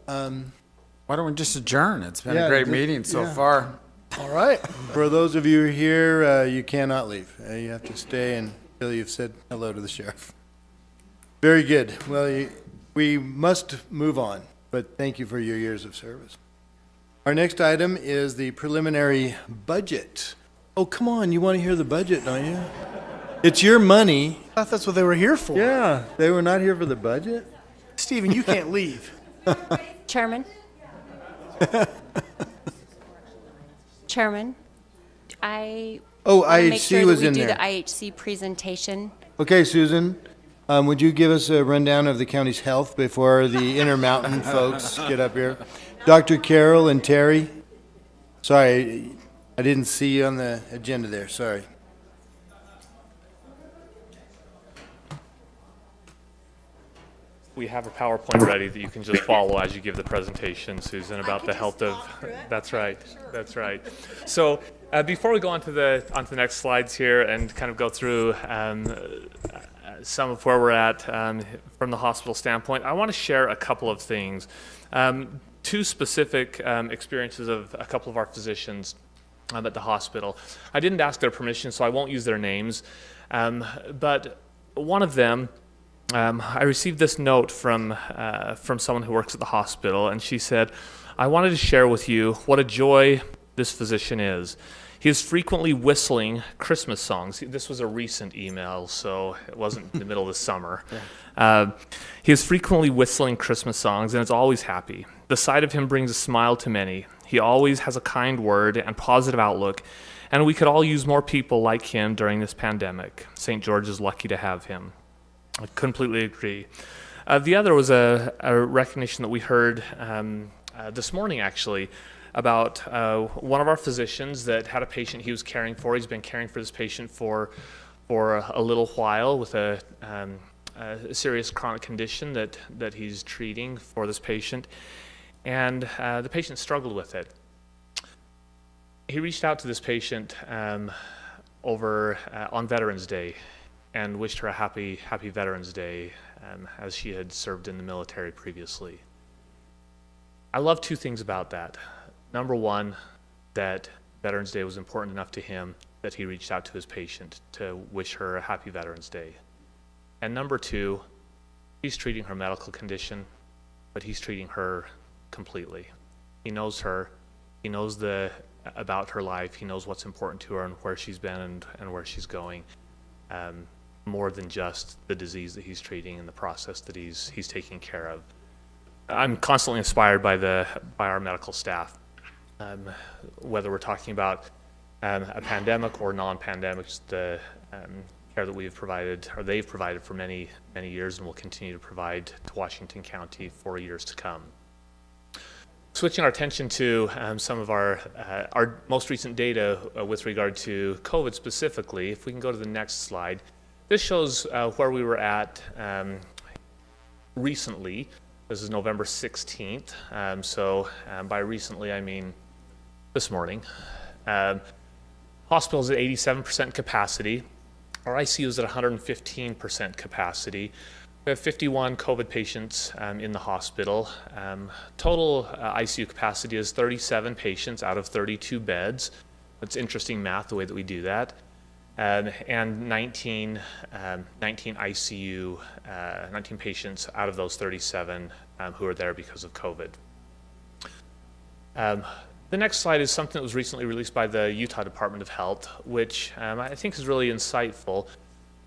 why don't we just adjourn? It's been a great meeting so far.
All right. For those of you here, you cannot leave. You have to stay until you've said hello to the sheriff. Very good. Well, we must move on, but thank you for your years of service. Our next item is the preliminary budget. Oh, come on. You want to hear the budget, don't you? It's your money.
I thought that's what they were here for.
Yeah. They were not here for the budget?
Stephen, you can't leave.
Chairman? Chairman, I want to make
IHC
sure
was
that we
in
do
there.
the IHC presentation.
Okay, Susan, would you give us a rundown of the county's health before the Intermountain folks get up here? Dr. Carroll and Terry? Sorry, I didn't see you on the agenda there, sorry.
We have a PowerPoint ready that you can just follow as you give the presentation, Susan, about the health of. That's right. That's right. So before we go on to the next slides here and kind of go through some of where we're at from the hospital standpoint, I want to share a couple of things. Two specific experiences of a couple of our physicians at the hospital. I didn't ask their permission, so I won't use their names. But one of them, I received this note from someone who works at the hospital, and she said, I wanted to share with you what a joy this physician is. He is frequently whistling Christmas songs. This was a recent email, so it wasn't in the middle of the summer. He is frequently whistling Christmas songs, and is always happy. The sight of him brings a smile to many. He always has a kind word and positive outlook, and we could all use more people like him during this pandemic. St. George is lucky to have him. I completely agree. The other was a recognition that we heard this morning, actually, about one of our physicians that had a patient he was caring for. He's been caring for this patient for a little while with a serious chronic condition that he's treating for this patient. And the patient struggled with it. He reached out to this patient on Veterans Day. and wished her a happy Veterans Day, as she had served in the military previously. I love two things about that. Number one, that Veterans Day was important enough to him that he reached out to his patient to wish her a happy Veterans Day. And number two, he's treating her medical condition, but he's treating her completely. He knows her, he knows about her life, he knows what's important to her and where she's been and where she's going, more than just the disease that he's treating and the process that he's taking care of. I'm constantly inspired by our medical staff, whether we're talking about a pandemic or non-pandemic, the care that we've provided, or they've provided for many, many years and will continue to provide to Washington County for years to come. Switching our attention to some of our most recent data with regard to COVID specifically, if we can go to the next slide. This shows where we were at recently. This is November 16th. By recently, I mean this morning. Hospitals at 87% capacity. Our ICU is at 115% capacity. We have 51 COVID patients in the hospital. Total ICU capacity is 37 patients out of 32 beds. That's interesting math, the way that we do that. And 19 patients out of those 37 who are there because of COVID. The next slide is something that was recently released by the Utah Department of Health, which I think is really insightful.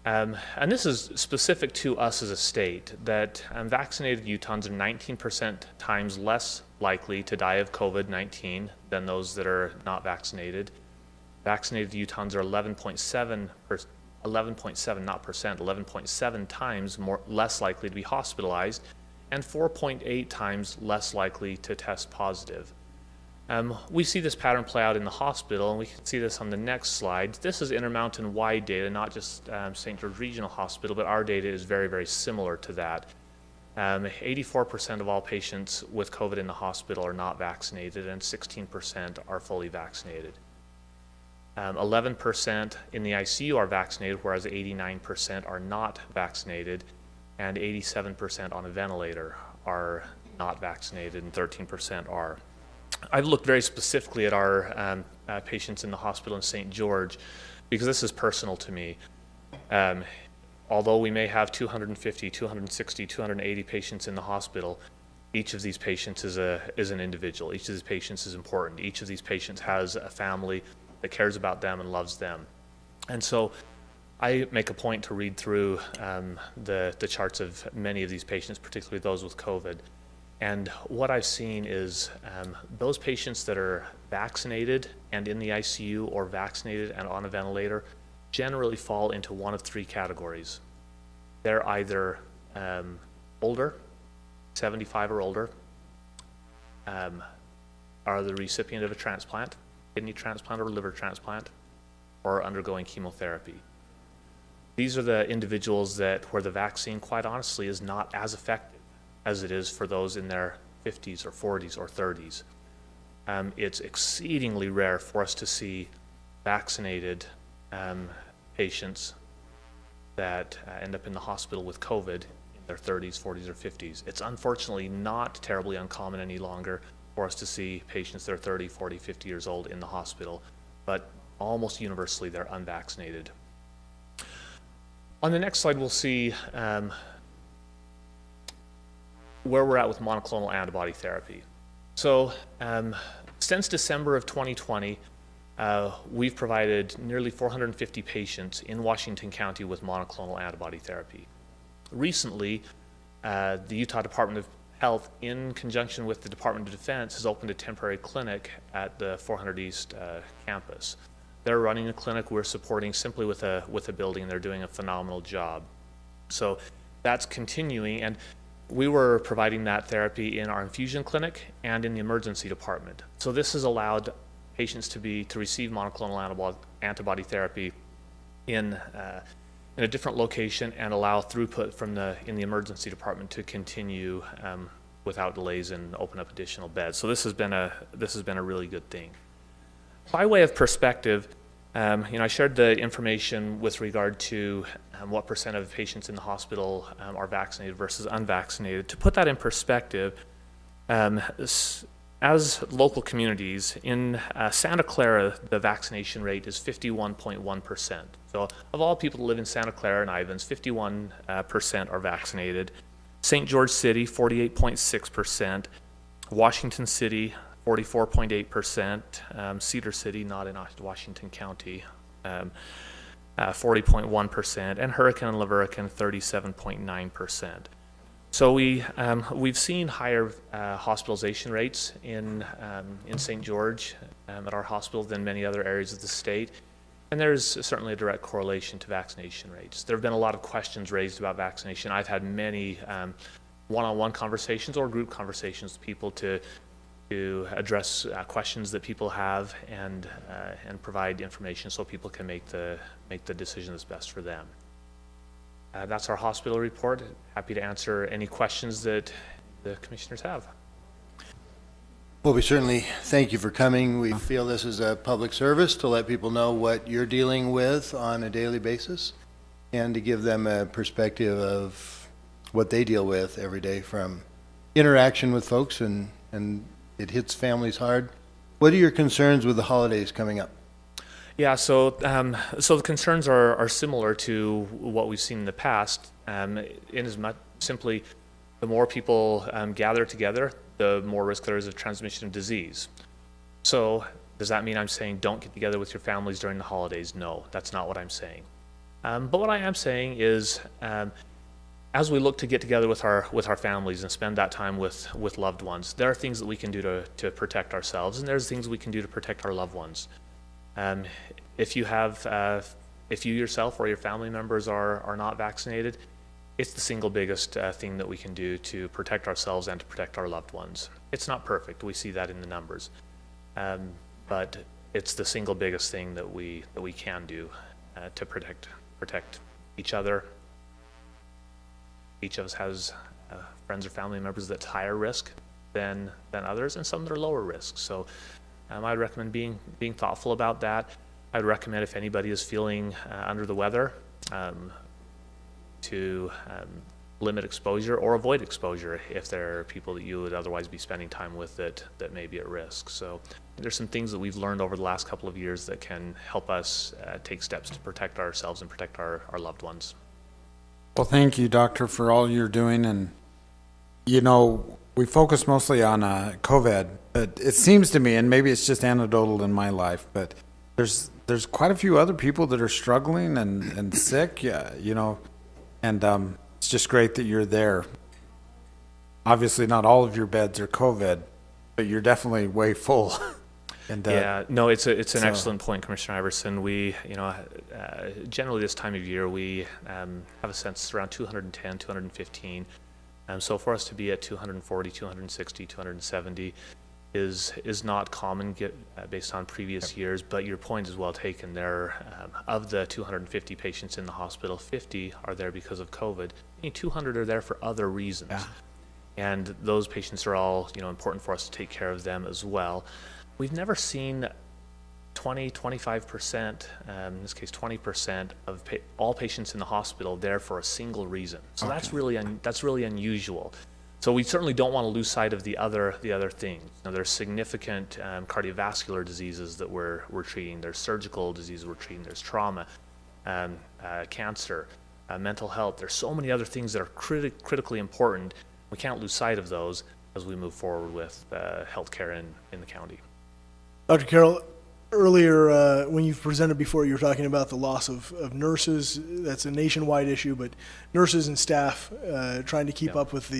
And this is specific to us as a state, that vaccinated Utahns are 19% times less likely to die of COVID-19 than those that are not vaccinated. Vaccinated Utahns are 11.7 times less likely to be hospitalized and 4.8 times less likely to test positive. We see this pattern play out in the hospital, and we can see this on the next slide. This is Intermountain-wide data, not just St. George Regional Hospital, but our data is very, very similar to that. 84% of all patients with COVID in the hospital are not vaccinated, and 16% are fully vaccinated. 11% in the ICU are vaccinated, whereas 89% are not vaccinated, and 87% on a ventilator are not vaccinated, and 13% are. I've looked very specifically at our patients in the hospital in St. George because this is personal to me. Although we may have 250, 260, 280 patients in the hospital, each of these patients is an individual. Each of these patients is important. Each of these patients has a family that cares about them and loves them. And so I make a point to read through the charts of many of these patients, particularly those with COVID. And what I've seen is those patients that are vaccinated and in the ICU or vaccinated and on a ventilator generally fall into one of three categories. They're either older, 75 or older, are the recipient of a transplant, kidney transplant or liver transplant, or undergoing chemotherapy. These are the individuals where the vaccine, quite honestly, is not as effective as it is for those in their 50s or 40s or 30s. It's exceedingly rare for us to see vaccinated patients that end up in the hospital with COVID in their 30s, 40s, or 50s. It's unfortunately not terribly uncommon any longer for us to see patients that are 30, 40, 50 years old in the hospital, but almost universally they're unvaccinated. On the next slide, we'll see where we're at with monoclonal antibody therapy. So since December of 2020, we've provided nearly 450 patients in Washington County with monoclonal antibody therapy. Recently, the Utah Department of Health, in conjunction with the Department of Defense, has opened a temporary clinic at the 400 East campus. They're running a clinic we're supporting simply with a building, and they're doing a phenomenal job. So that's continuing, and we were providing that therapy in our infusion clinic and in the emergency department. So this has allowed patients to receive monoclonal antibody therapy in a different location and allow throughput in the emergency department to continue without delays and open up additional beds. So this has been a really good thing. By way of perspective, I shared the information with regard to what % of patients in the hospital are vaccinated versus unvaccinated. To put that in perspective, as local communities, in Santa Clara, the vaccination rate is 51.1%. So of all people that live in Santa Clara and Ivins, 51% are vaccinated. St. George City, 48.6%. Washington City, 44.8%. Cedar City, not in Washington County, 40.1%. And Hurricane and La Verkin, 37.9%. So we've seen higher hospitalization rates in St. George at our hospital than many other areas of the state, and there's certainly a direct correlation to vaccination rates. There have been a lot of questions raised about vaccination. I've had many one-on-one conversations or group conversations with people to address questions that people have and provide information so people can make the decision that's best for them. That's our hospital report. Happy to answer any questions that the commissioners have.
Well, we certainly thank you for coming. We feel this is a public service to let people know what you're dealing with on a daily basis and to give them a perspective of what they deal with every day from interaction with folks, and it hits families hard. What are your concerns with the holidays coming up?
Yeah, so the concerns are similar to what we've seen in the past. In as much simply, the more people gather together, the more risk there is of transmission of disease. So does that mean I'm saying don't get together with your families during the holidays? No, that's not what I'm saying. But what I am saying is, as we look to get together with our families and spend that time with loved ones, there are things that we can do to protect ourselves, and there's things we can do to protect our loved ones. If you yourself or your family members are not vaccinated, it's the single biggest thing that we can do to protect ourselves and to protect our loved ones. It's not perfect. We see that in the numbers, but it's the single biggest thing that we can do to protect each other. Each of us has friends or family members that's higher risk than others, and some that are lower risk. So I'd recommend being thoughtful about that. I'd recommend if anybody is feeling under the weather to limit exposure or avoid exposure if there are people that you would otherwise be spending time with that may be at risk. So there's some things that we've learned over the last couple of years that can help us take steps to protect ourselves and protect our loved ones.
Well, thank you, Doctor, for all you're doing. And, we focus mostly on COVID, but it seems to me, and maybe it's just anecdotal in my life, but there's quite a few other people that are struggling and sick, and it's just great that you're there. Obviously, not all of your beds are COVID, but you're definitely way full. And,
it's an excellent point, Commissioner Iverson. We, generally this time of year, we have a census around 210, 215. So for us to be at 240, 260, 270 is not common based on previous years, but your point is well taken. There, of the 250 patients in the hospital, 50 are there because of COVID. 200 are there for other reasons. Yeah. And those patients are all, important for us to take care of them as well. We've never seen 25%, in this case 20% of all patients in the hospital there for a single reason. So okay. That's really unusual. So we certainly don't want to lose sight of the other things. There's significant cardiovascular diseases that we're treating. There's surgical diseases we're treating. There's trauma, cancer, mental health. There's so many other things that are critically important. We can't lose sight of those as we move forward with healthcare in the county.
Dr. Carroll, earlier when you presented before, you were talking about the loss of nurses. That's a nationwide issue, but nurses and staff trying to keep up with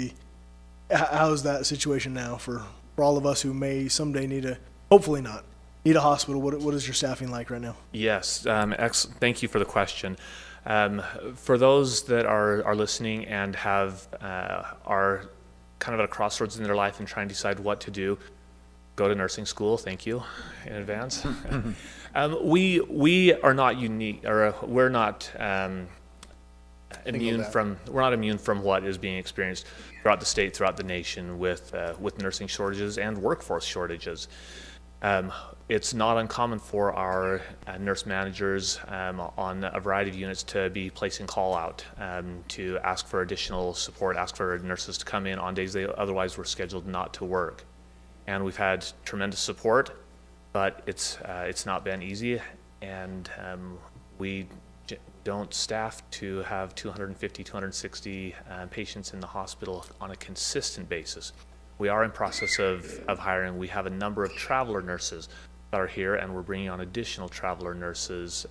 how's that situation now for all of us who may someday hopefully not need a hospital? What is your staffing like right now?
Yes, thank you for the question. For those that are listening and are kind of at a crossroads in their life and trying to decide what to do, go to nursing school. Thank you in advance. We are not unique, or we're not immune from what is being experienced throughout the state, throughout the nation with nursing shortages and workforce shortages. It's not uncommon for our nurse managers on a variety of units to be placing call out to ask for additional support, ask for nurses to come in on days they otherwise were scheduled not to work. And we've had tremendous support, but it's not been easy, and we don't staff to have 250, 260 patients in the hospital on a consistent basis. We are in process of hiring. We have a number of traveler nurses that are here, and we're bringing on additional traveler nurses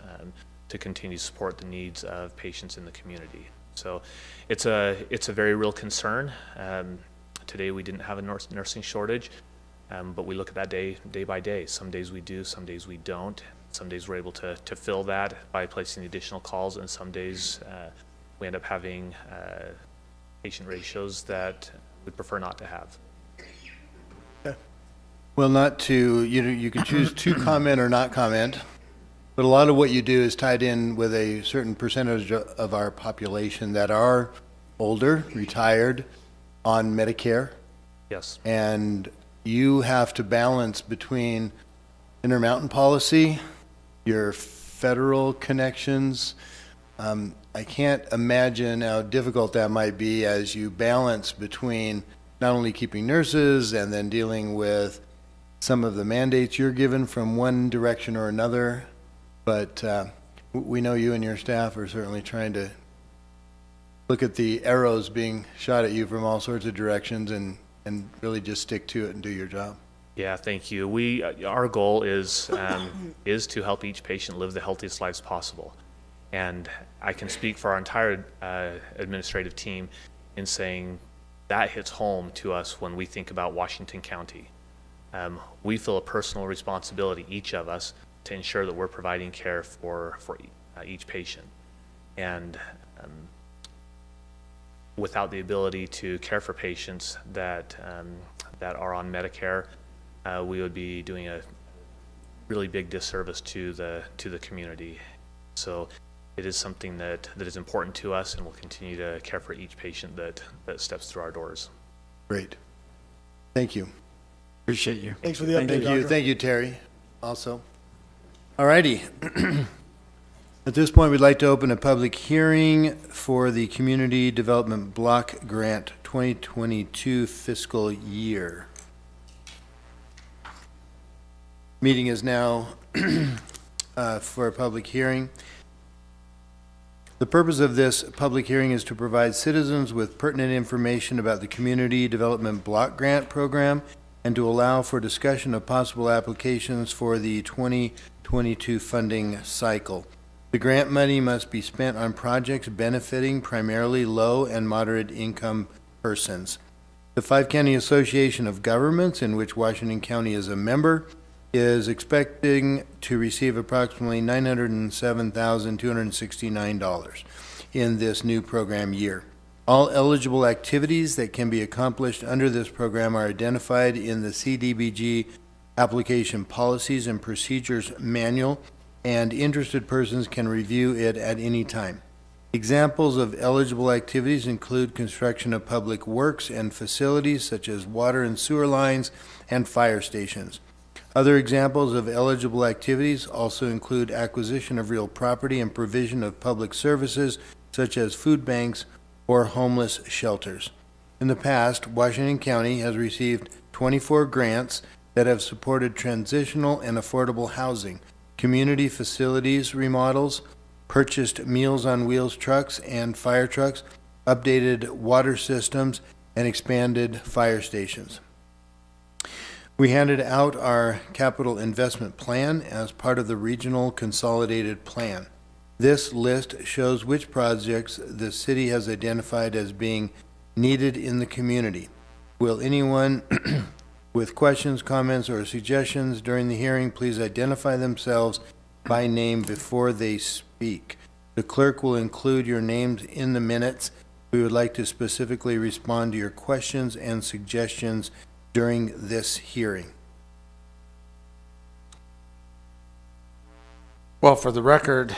to continue to support the needs of patients in the community. So it's a very real concern. Today we didn't have a nursing shortage, but we look at that day by day. Some days we do, some days we don't. Some days we're able to fill that by placing the additional calls, and some days we end up having patient ratios that we'd prefer not to have.
Well, not to, you can choose to comment or not comment, but a lot of what you do is tied in with a certain percentage of our population that are older, retired, on Medicare.
Yes.
And you have to balance between Intermountain policy, your federal connections. I can't imagine how difficult that might be as you balance between not only keeping nurses and then dealing with some of the mandates you're given from one direction or another, but we know you and your staff are certainly trying to look at the arrows being shot at you from all sorts of directions and really just stick to it and do your job.
Yeah, thank you. Our goal is to help each patient live the healthiest lives possible, and I can speak for our entire administrative team in saying that hits home to us when we think about Washington County. We feel a personal responsibility, each of us, to ensure that we're providing care for each patient. And without the ability to care for patients that are on Medicare, we would be doing a really big disservice to the community. So it is something that is important to us, and we'll continue to care for each patient that steps through our doors.
Great. Thank you.
Appreciate you.
Thanks for the update, Doctor.
Thank you, Terry, also. All righty. At this point, we'd like to open a public hearing for the Community Development Block Grant 2022 fiscal year. Meeting is now for a public hearing. The purpose of this public hearing is to provide citizens with pertinent information about the Community Development Block Grant Program and to allow for discussion of possible applications for the 2022 funding cycle. The grant money must be spent on projects benefiting primarily low and moderate income persons. The Five-County Association of Governments, in which Washington County is a member, is expecting to receive approximately $907,269 in this new program year. All eligible activities that can be accomplished under this program are identified in the CDBG Application Policies and Procedures Manual, and interested persons can review it at any time. Examples of eligible activities include construction of public works and facilities such as water and sewer lines and fire stations. Other examples of eligible activities also include acquisition of real property and provision of public services such as food banks or homeless shelters. In the past, Washington County has received 24 grants that have supported transitional and affordable housing, community facilities remodels, purchased Meals on Wheels trucks and fire trucks, updated water systems, and expanded fire stations. We handed out our capital investment plan as part of the Regional Consolidated Plan. This list shows which projects the city has identified as being needed in the community. Will anyone with questions, comments, or suggestions during the hearing please identify themselves by name before they speak? The clerk will include your names in the minutes. We would like to specifically respond to your questions and suggestions during this hearing.
Well, for the record,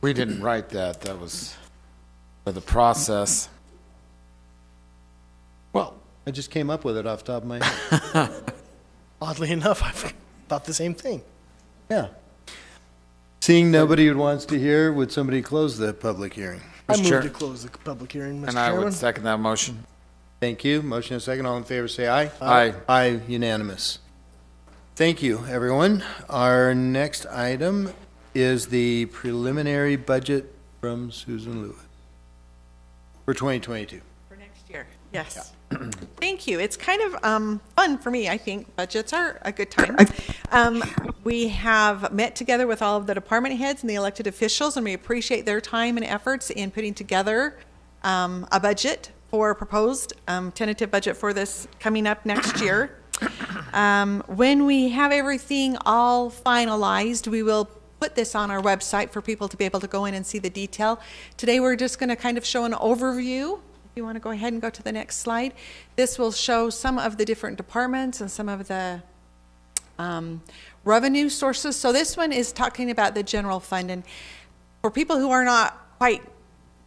we didn't write that. That was for the process. Well,
I just came up with it off the top of my head.
Oddly enough, I thought the same thing.
Yeah. Seeing nobody who wants to hear, would somebody close the public hearing?
I
Mr.
move
Chair.
to close the public hearing, Mr.
And I
Chairman.
would second that motion.
Thank you. Motion and second. All in favor, say aye.
Aye.
Aye, unanimous. Thank you, everyone. Our next item is the preliminary budget from Susan Lewis for 2022.
For next year, yes. Thank you. It's kind of fun for me, I think. Budgets are a good time. We have met together with all of the department heads and the elected officials, and we appreciate their time and efforts in putting together a budget for a proposed tentative budget for this coming up next year. When we have everything all finalized, we will put this on our website for people to be able to go in and see the detail. Today we're just going to kind of show an overview. If you want to go ahead and go to the next slide. This will show some of the different departments and some of the revenue sources. So this one is talking about the general fund. And for people who are not quite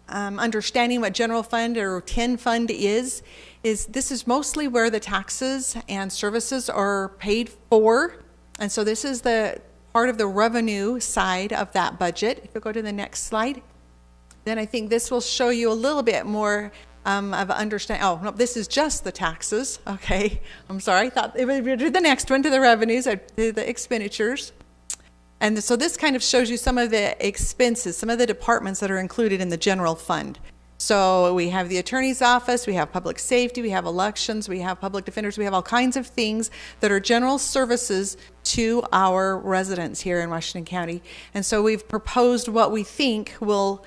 understanding what general fund or TIN fund is this is mostly where the taxes and services are paid for. And so this is the part of the revenue side of that budget. If you go to the next slide, then I think this will show you a little bit more of understanding. Oh, no, this is just the taxes. Okay, I'm sorry. I thought it would do the next one to the revenues, to the expenditures. And so this kind of shows you some of the expenses, some of the departments that are included in the general fund. So we have the attorney's office, we have public safety, we have elections, we have public defenders, we have all kinds of things that are general services to our residents here in Washington County. And so we've proposed what we think will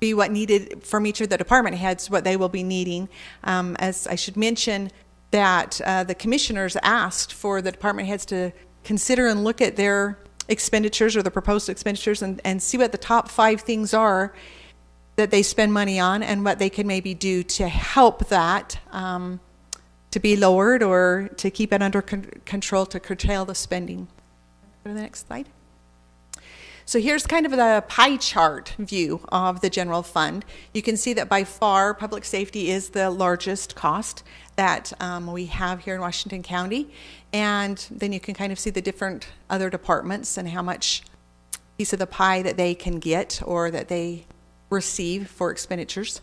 be what needed from each of the department heads, what they will be needing. As I should mention that the commissioners asked for the department heads to consider and look at their expenditures or the proposed expenditures and see what the top 5 things are that they spend money on and what they can maybe do to help that to be lowered or to keep it under control, to curtail the spending. Go to the next slide. So here's kind of the pie chart view of the general fund. You can see that by far public safety is the largest cost that we have here in Washington County. And then you can kind of see the different other departments and how much piece of the pie that they can get or that they receive for expenditures.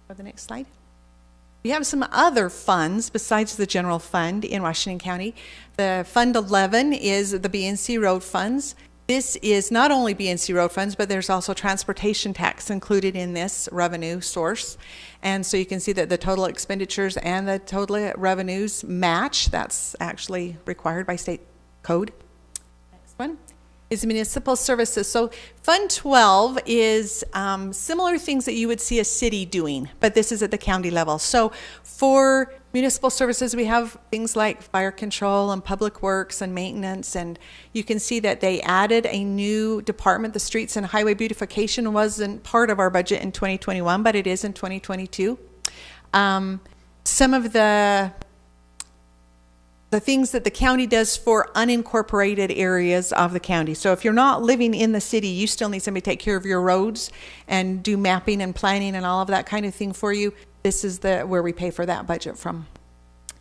Go to the next slide. We have some other funds besides the general fund in Washington County. The Fund 11 is the BNC road funds. This is not only BNC road funds, but there's also transportation tax included in this revenue source. And so you can see that the total expenditures and the total revenues match. That's actually required by state code. Next one is Municipal Services. So Fund 12 is similar things that you would see a city doing, but this is at the county level. So for Municipal Services, we have things like fire control and public works and maintenance, and you can see that they added a new department. The streets and highway beautification wasn't part of our budget in 2021, but it is in 2022. Some of the things that the county does for unincorporated areas of the county. So if you're not living in the city, you still need somebody to take care of your roads and do mapping and planning and all of that kind of thing for you. This is where we pay for that budget from.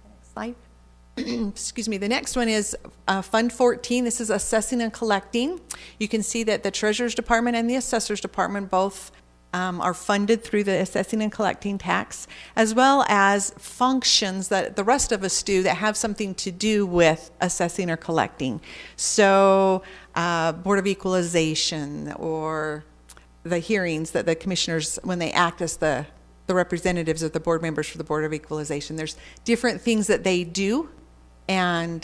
Next slide. Excuse me. The next one is Fund 14. This is assessing and collecting. You can see that the Treasurer's Department and the Assessor's Department both are funded through the assessing and collecting tax, as well as functions that the rest of us do that have something to do with assessing or collecting. So Board of Equalization, or the hearings that the commissioners, when they act as the representatives of the board members for the Board of Equalization. There's different things that they do, and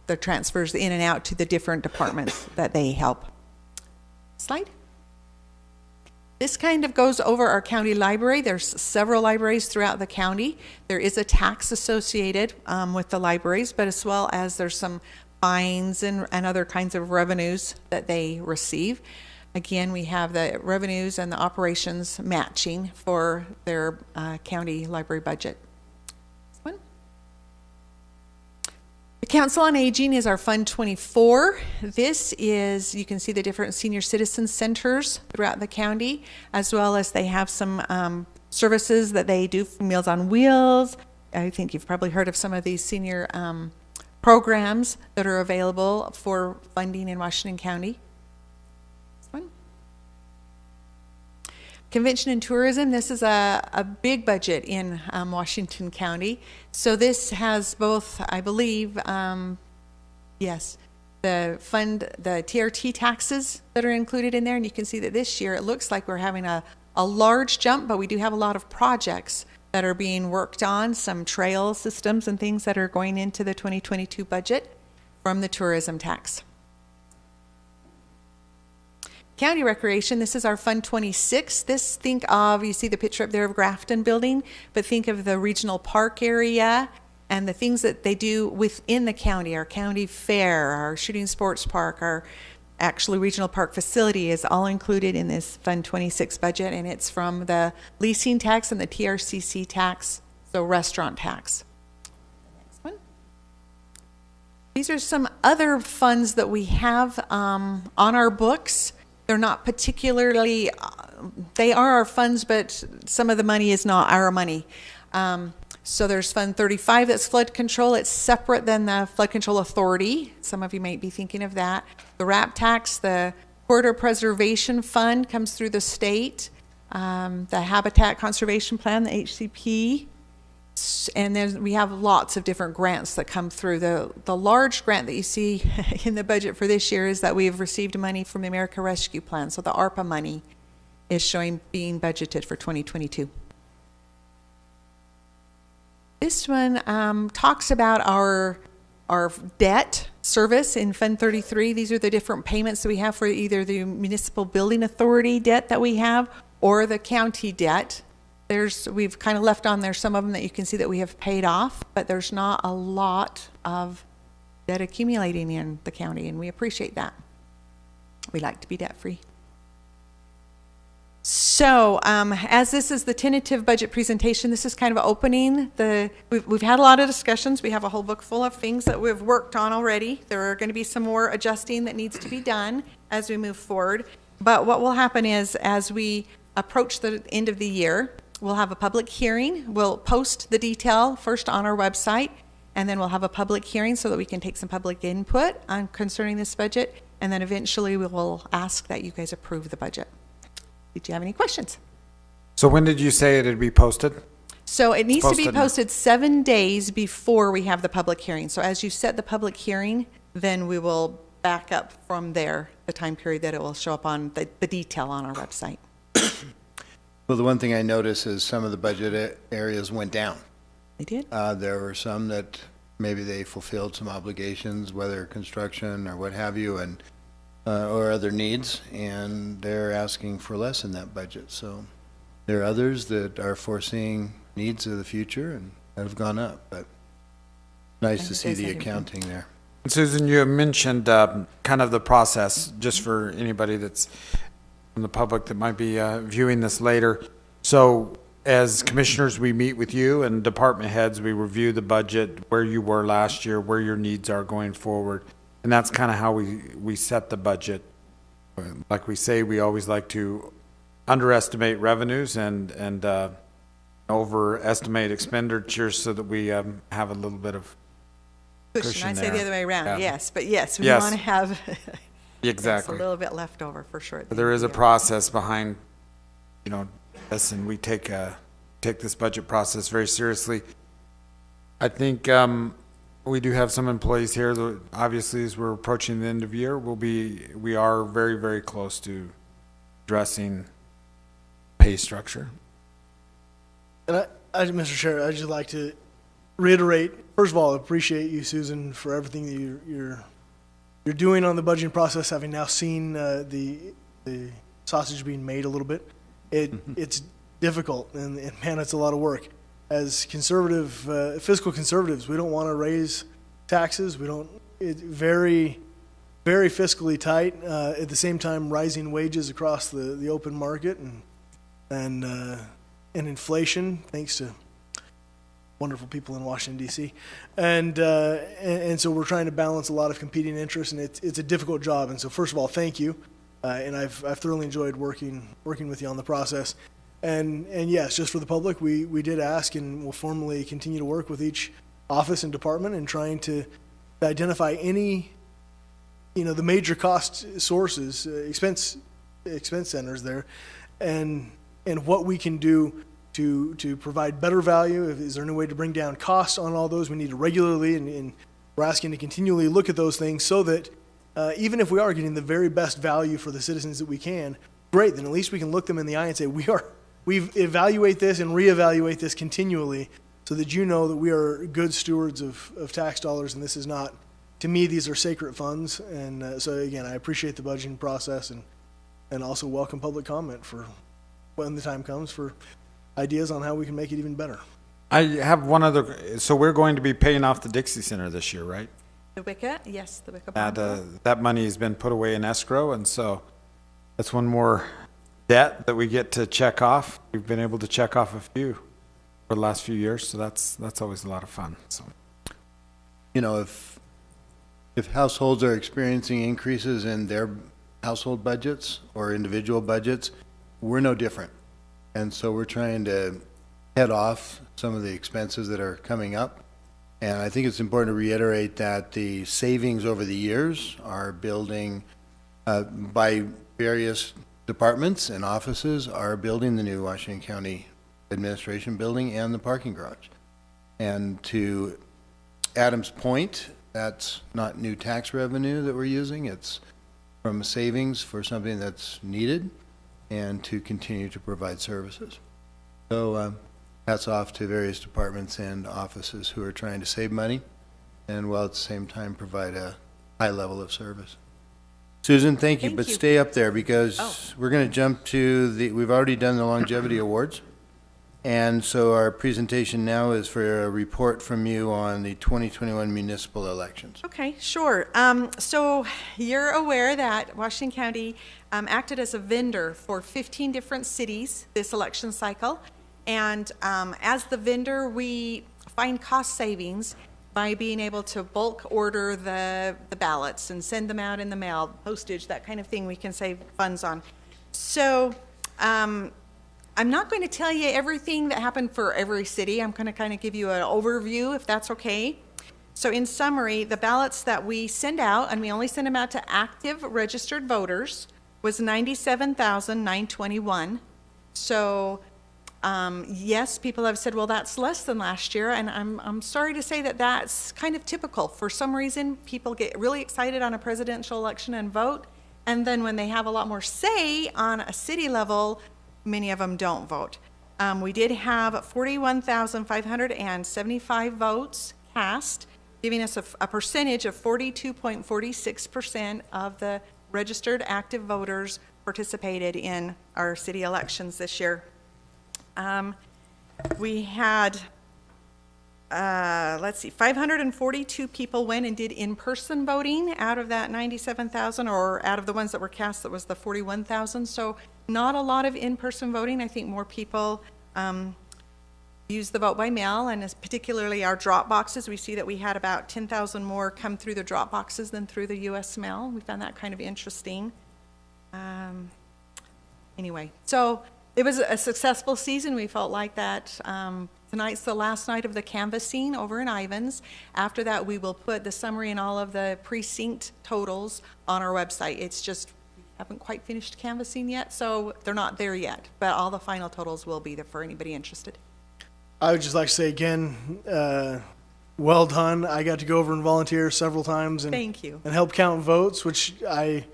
the transfers in and out to the different departments that they help. Slide. This kind of goes over our county library. There's several libraries throughout the county. There is a tax associated with the libraries, but as well as there's some fines and other kinds of revenues that they receive. Again, we have the revenues and the operations matching for their county library budget. This one. The Council on Aging is our Fund 24. This is, you can see the different senior citizen centers throughout the county, as well as they have some services that they do, Meals on Wheels. I think you've probably heard of some of these senior programs that are available for funding in Washington County. This one. Convention and tourism, this is a big budget in Washington County. So this has both, I believe, yes, the TRT taxes that are included in there. And you can see that this year it looks like we're having a large jump, but we do have a lot of projects that are being worked on, some trail systems and things that are going into the 2022 budget from the tourism tax. County Recreation, this is our Fund 26. This, think of, you see the picture up there of Grafton Building, but think of the regional park area and the things that they do within the county, our county fair, our shooting sports park, our actually regional park facility is all included in this Fund 26 budget, and it's from the leasing tax and the TRCC tax, so restaurant tax. Next one. These are some other funds that we have on our books. They're not particularly, they are our funds, but some of the money is not our money. So there's Fund 35, that's flood control. It's separate than the Flood Control Authority. Some of you might be thinking of that. The RAP tax, the Corridor Preservation Fund comes through the state. The Habitat Conservation Plan, the HCP. And then we have lots of different grants that come through. The large grant that you see in the budget for this year is that we've received money from the America Rescue Plan. So the ARPA money is showing being budgeted for 2022. This one talks about our debt service in Fund 33. These are the different payments that we have for either the Municipal Building Authority debt that we have or the county debt. We've kind of left on there some of them that you can see that we have paid off, but there's not a lot of debt accumulating in the county, and we appreciate that. We like to be debt-free. So as this is the tentative budget presentation, this is kind of opening we've had a lot of discussions. We have a whole book full of things that we've worked on already. There are going to be some more adjusting that needs to be done as we move forward. But what will happen is, as we approach the end of the year, we'll have a public hearing. We'll post the detail first on our website, and then we'll have a public hearing so that we can take some public input on concerning this budget. And then eventually we will ask that you guys approve the budget. Did you have any questions?
So when did you say it'd be posted?
So it needs to be posted 7 days before we have the public hearing. So as you set the public hearing, then we will back up from there, the time period that it will show up on the detail on our website.
Well, the one thing I noticed is some of the budget areas went down.
They did?
There were some that maybe they fulfilled some obligations, whether construction or what have you, and or other needs, and they're asking for less in that budget. So there are others that are foreseeing needs of the future and have gone up, but nice to see the accounting there.
Susan, you mentioned kind of the process, just for anybody that's from the public that might be viewing this later. So as commissioners, we meet with you, and department heads, we review the budget, where you were last year, where your needs are going forward. And that's kind of how we set the budget. Like we say, we always like to underestimate revenues and overestimate expenditures so that we have a little bit of cushion
I'd
there.
say the other way around,
Yeah.
Yes. But yes, we
Yes.
want to have
Exactly.
a little bit left over for sure.
There is a process behind, this, and we take this budget process very seriously. I think we do have some employees here that obviously, as we're approaching the end of year, we are very, very close to addressing pay structure.
And Mr. Chair, I'd just like to reiterate, first of all, appreciate you, Susan, for everything that you're doing on the budgeting process, having now seen the sausage being made a little bit. It's difficult, and man, it's a lot of work. As fiscal conservatives, we don't want to raise taxes. It's very, very fiscally tight. At the same time, rising wages across the open market and inflation, thanks to wonderful people in Washington, D.C. And so we're trying to balance a lot of competing interests, and it's a difficult job. And so first of all, thank you. And I've thoroughly enjoyed working with you on the process. And yes, just for the public, we did ask, and we'll formally continue to work with each office and department in trying to to identify any, the major cost sources, expense centers there, and what we can do to provide better value. Is there any way to bring down costs on all those? We need to regularly, and we're asking to continually look at those things so that even if we are getting the very best value for the citizens that we can, great, then at least we can look them in the eye and say, we evaluate this and reevaluate this continually so that you know that we are good stewards of tax dollars, and this is not, to me, these are sacred funds. And so again, I appreciate the budgeting process and also welcome public comment for when the time comes for ideas on how we can make it even better.
I have one other. So we're going to be paying off the Dixie Center this year, right?
The WICA, yes, the WICA bond.
That money has been put away in escrow, and so that's one more debt that we get to check off. We've been able to check off a few for the last few years, so that's always a lot of fun. So,
if households are experiencing increases in their household budgets or individual budgets, we're no different. And so we're trying to head off some of the expenses that are coming up. And I think it's important to reiterate that the savings over the years are building by various departments and offices are building the new Washington County Administration building and the parking garage. And to Adam's point, that's not new tax revenue that we're using. It's from savings for something that's needed and to continue to provide services. So hats off to various departments and offices who are trying to save money and while at the same time provide a high level of service. Susan, thank you, but stay up there because we're going to jump to we've already done the longevity awards. And so our presentation now is for a report from you on the 2021 municipal elections.
Okay, sure. So you're aware that Washington County acted as a vendor for 15 different cities this election cycle. And as the vendor, we find cost savings by being able to bulk order the ballots and send them out in the mail, postage, that kind of thing we can save funds on. So I'm not going to tell you everything that happened for every city. I'm going to kind of give you an overview, if that's okay. So in summary, the ballots that we send out, and we only send them out to active registered voters, was 97,921. So yes, people have said, well, that's less than last year, and I'm sorry to say that that's kind of typical. For some reason, people get really excited on a presidential election and vote, and then when they have a lot more say on a city level, many of them don't vote. We did have 41,575 votes cast, giving us a percentage of 42.46% of the registered active voters participated in our city elections this year. We had, 542 people went and did in-person voting out of that 97,000, or out of the ones that were cast, that was the 41,000. So not a lot of in-person voting. I think more people use the vote by mail, and particularly our drop boxes. We see that we had about 10,000 more come through the drop boxes than through the U.S. mail. We found that kind of interesting. Anyway, so it was a successful season. We felt like that. Tonight's the last night of the canvassing over in Ivins. After that, we will put the summary and all of the precinct totals on our website. It's just, we haven't quite finished canvassing yet, so they're not there yet. But all the final totals will be there for anybody interested.
I would just like to say again, well done. I got to go over and volunteer several times and
thank you.
And help count votes, which I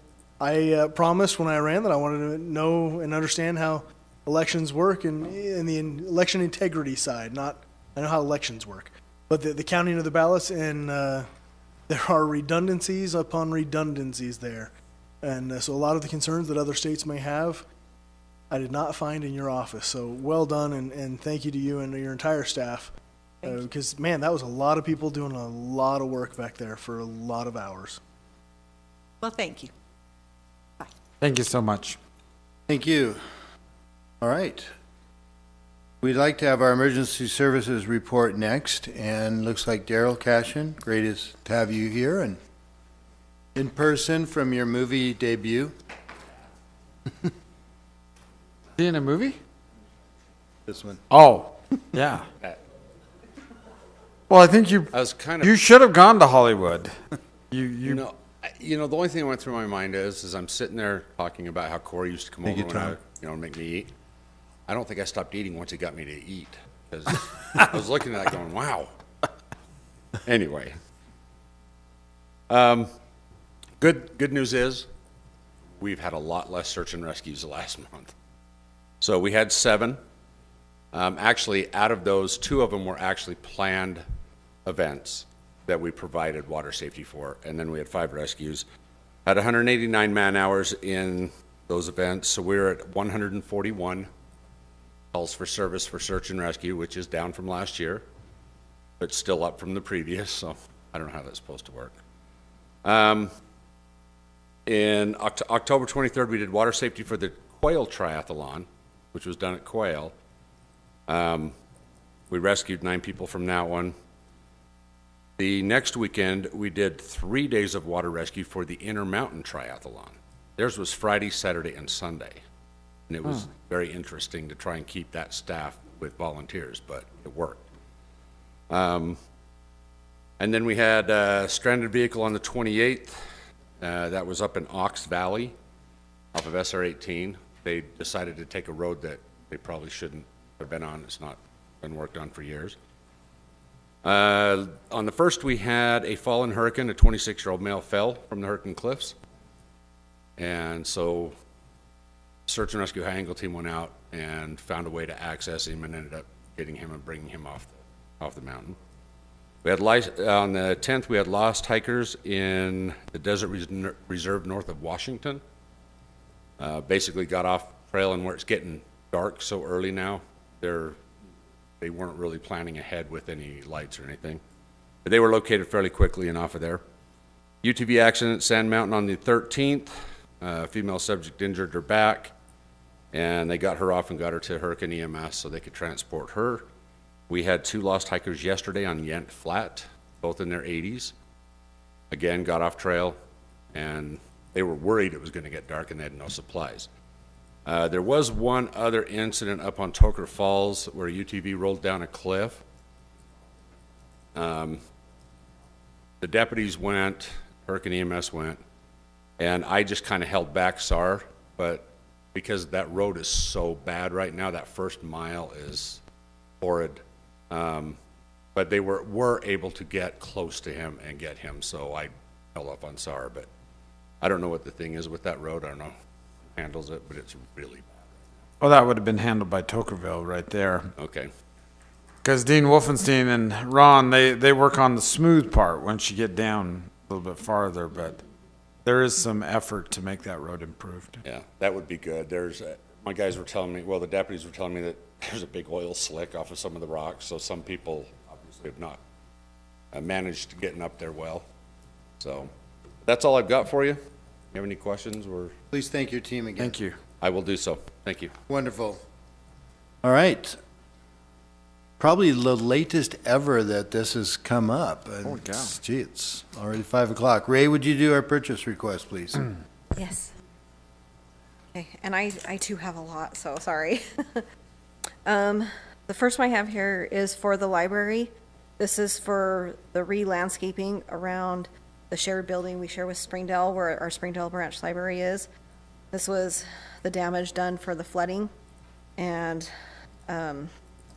promised when I ran that I wanted to know and understand how elections work and in the election integrity side. I know how elections work, but the counting of the ballots, and there are redundancies upon redundancies there. And so a lot of the concerns that other states may have, I did not find in your office. So well done, and thank you to you and your entire staff. Because, man, that was a lot of people doing a lot of work back there for a lot of hours.
Well, thank you. Bye.
Thank you so much.
Thank you. All right. We'd like to have our emergency services report next, and looks like Daryl Cashin. Great to have you here and in person from your movie debut.
In a movie?
This one.
Oh, yeah. Well, I think
I was kind of.
you should have gone to Hollywood.
You know, the only thing that went through my mind is I'm sitting there talking about how Corey used to come over when I, make me eat. I don't think I stopped eating once he got me to eat, because I was looking at that going, wow. Anyway, good news is we've had a lot less search and rescues the last month. So we had 7. Actually, out of those, 2 of them were actually planned events that we provided water safety for, and then we had 5 rescues. Had 189 man hours in those events, so we're at 141 calls for service for search and rescue, which is down from last year, but still up from the previous, so I don't know how that's supposed to work. In October 23rd, we did water safety for the Quail Triathlon, which was done at Quail. We rescued 9 people from that one. The next weekend, we did 3 days of water rescue for the Intermountain Triathlon. Theirs was Friday, Saturday, and Sunday. And it was very interesting to try and keep that staff with volunteers, but it worked. And then we had a stranded vehicle on the 28th. That was up in Ox Valley off of SR18. They decided to take a road that they probably shouldn't have been on. It's not been worked on for years. On the 1st, we had a fallen hurricane. A 26-year-old male fell from the Hurricane Cliffs. And so search and rescue high angle team went out and found a way to access him and ended up getting him and bringing him off the mountain. We had on the 10th, we had lost hikers in the Desert Reserve north of Washington. Basically got off trail, and where it's getting dark so early now, they weren't really planning ahead with any lights or anything. But they were located fairly quickly and off of there. UTV accident, Sand Mountain on the 13th. Female subject injured her back, and they got her off and got her to Hurricane EMS so they could transport her. We had 2 lost hikers yesterday on Yent Flat, both in their 80s. Again, got off trail, and they were worried it was going to get dark and they had no supplies. There was one other incident up on Toker Falls where a UTV rolled down a cliff. The deputies went, Hurricane EMS went, and I just kind of held back SAR, but because that road is so bad right now, that first mile is horrid. But they were able to get close to him and get him, so I held off on SAR, but I don't know what the thing is with that road. I don't know who handles it, but it's really bad.
Well, that would have been handled by Tokerville right there.
Okay.
Because Dean Wolfenstein and Ron, they work on the smooth part once you get down a little bit farther, but there is some effort to make that road improved.
Yeah, that would be good. My guys were telling me, well, the deputies were telling me that there's a big oil slick off of some of the rocks, so some people obviously have not managed getting up there well. So that's all I've got for you. You have any questions?
Please thank your team again.
Thank you.
I will do so. Thank you.
Wonderful. All right. Probably the latest ever that this has come up.
Holy cow.
Gee, it's already 5 o'clock. Ray, would you do our purchase request, please?
Yes. Okay, and I too have a lot, so sorry. The first one I have here is for the library. This is for the re-landscaping around the shared building we share with Springdale, where our Springdale Branch Library is. This was the damage done for the flooding, and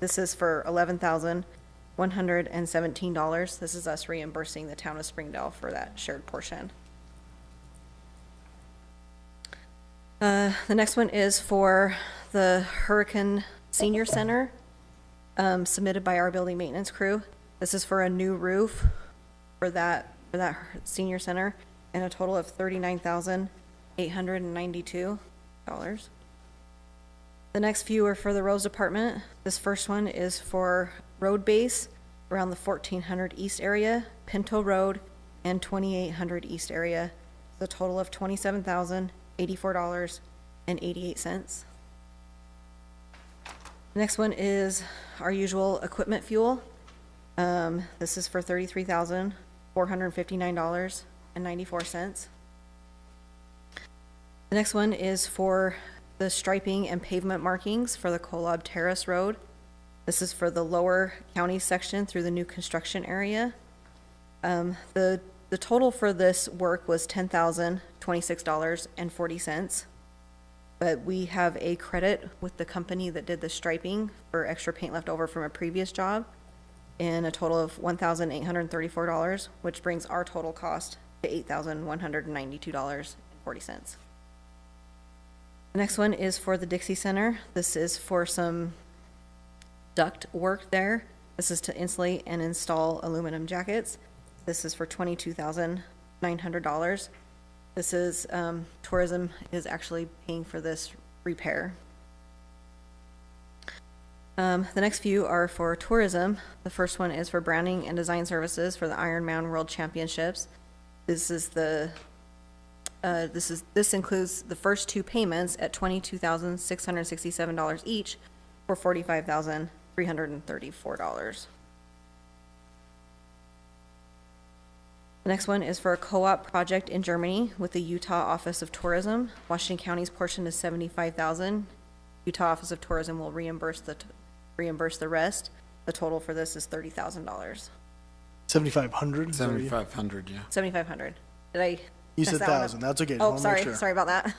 this is for $11,117. This is us reimbursing the town of Springdale for that shared portion. The next one is for the Hurricane Senior Center, submitted by our building maintenance crew. This is for a new roof for that senior center, and a total of $39,892. The next few are for the roads department. This first one is for road base around the 1400 East area, Pinto Road, and 2800 East area. The total of $27,084.88. The next one is our usual equipment fuel. This is for $33,459.94. The next one is for the striping and pavement markings for the Kolob Terrace Road. This is for the lower county section through the new construction area. The total for this work was $10,026.40. But we have a credit with the company that did the striping for extra paint left over from a previous job in a total of $1,834, which brings our total cost to $8,192.40. The next one is for the Dixie Center. This is for some duct work there. This is to insulate and install aluminum jackets. This is for $22,900. This is, tourism is actually paying for this repair. The next few are for tourism. The first one is for branding and design services for the Ironman World Championships. This is the, this includes the first two payments at $22,667 each for $45,334. The next one is for a co-op project in Germany with the Utah Office of Tourism. Washington County's portion is $75,000. Utah Office of Tourism will reimburse the rest. The total for this is $30,000.
7,500.
7,500, yeah.
7,500. Did I?
You said 1,000. That's okay.
Oh, sorry. Sorry about that.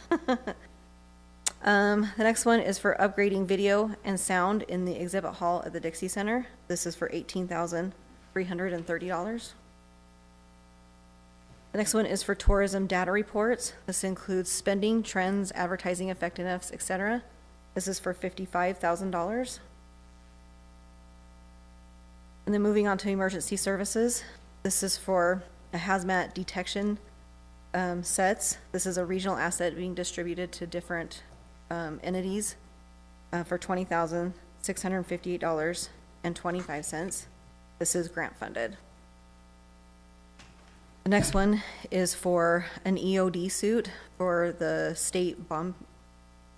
The next one is for upgrading video and sound in the exhibit hall at the Dixie Center. This is for $18,330. The next one is for tourism data reports. This includes spending, trends, advertising effectiveness, etc. This is for $55,000. And then moving on to emergency services. This is for a hazmat detection sets. This is a regional asset being distributed to different entities for $20,658.25. This is grant funded. The next one is for an EOD suit for the state bomb,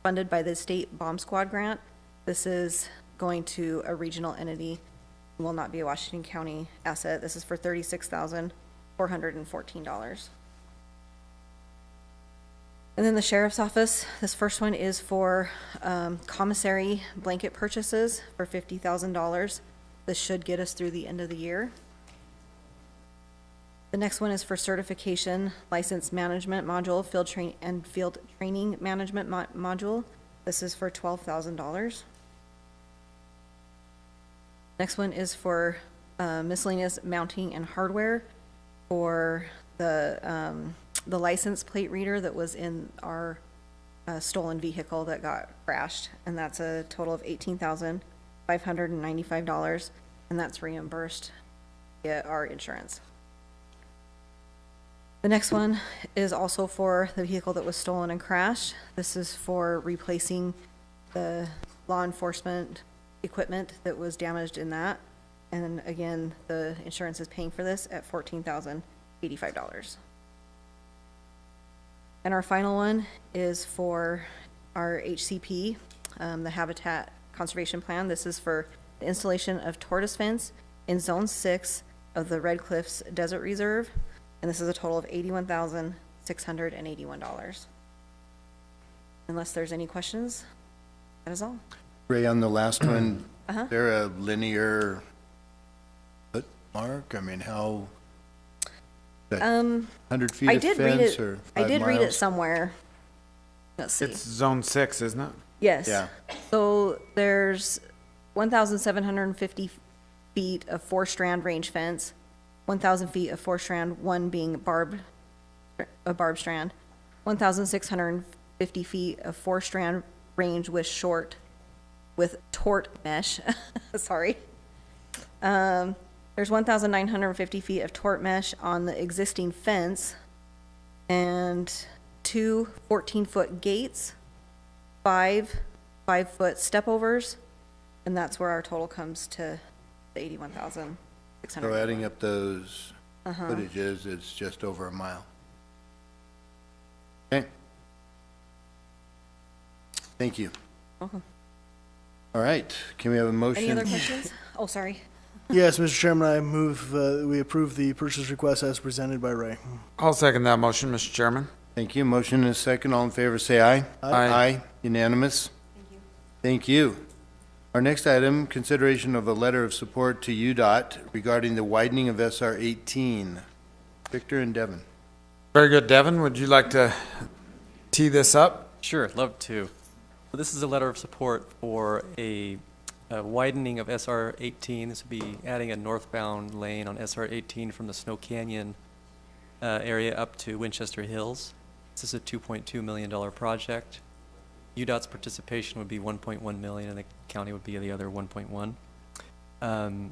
funded by the state bomb squad grant. This is going to a regional entity, will not be a Washington County asset. This is for $36,414. And then the sheriff's office, this first one is for commissary blanket purchases for $50,000. This should get us through the end of the year. The next one is for certification, license management module, field training management module. This is for $12,000. Next one is for miscellaneous mounting and hardware for the license plate reader that was in our stolen vehicle that got crashed, and that's a total of $18,595, and that's reimbursed via our insurance. The next one is also for the vehicle that was stolen and crashed. This is for replacing the law enforcement equipment that was damaged in that. And again, the insurance is paying for this at $14,085. And our final one is for our HCP, the Habitat Conservation Plan. This is for the installation of tortoise fence in Zone 6 of the Red Cliffs Desert Reserve. And this is a total of $81,681. Unless there's any questions, that is all.
Ray, on the last one, is there a linear foot mark? I mean, how? 100 feet of fence or 5
I did read it
miles?
somewhere. Let's see.
It's zone 6, isn't it?
Yes.
Yeah.
So there's 1,750 feet of 4-strand range fence, 1,000 feet of 4-strand, one being a barb strand, 1,650 feet of 4-strand range with tort mesh. Sorry. There's 1,950 feet of tort mesh on the existing fence, and 2 14-foot gates, 5 5-foot stepovers, and that's where our total comes to the 81,600.
So adding up those footages, it's just over a mile. Okay. Thank you.
Welcome.
All right, can we have a motion?
Any other questions? Oh, sorry.
Yes, Mr. Chairman, I move we approve the purchase request as presented by Ray.
I'll second that motion, Mr. Chairman.
Thank you. Motion and a second. All in favor, say aye.
Aye.
Aye. Unanimous. Thank you. Our next item, consideration of a letter of support to UDOT regarding the widening of SR 18. Victor and Devin.
Very good. Devin, would you like to tee this up?
Sure, love to. This is a letter of support for a widening of SR 18. This would be adding a northbound lane on SR 18 from the Snow Canyon area up to Winchester Hills. This is a $2.2 million project. UDOT's participation would be $1.1 million, and the county would be the other $1.1.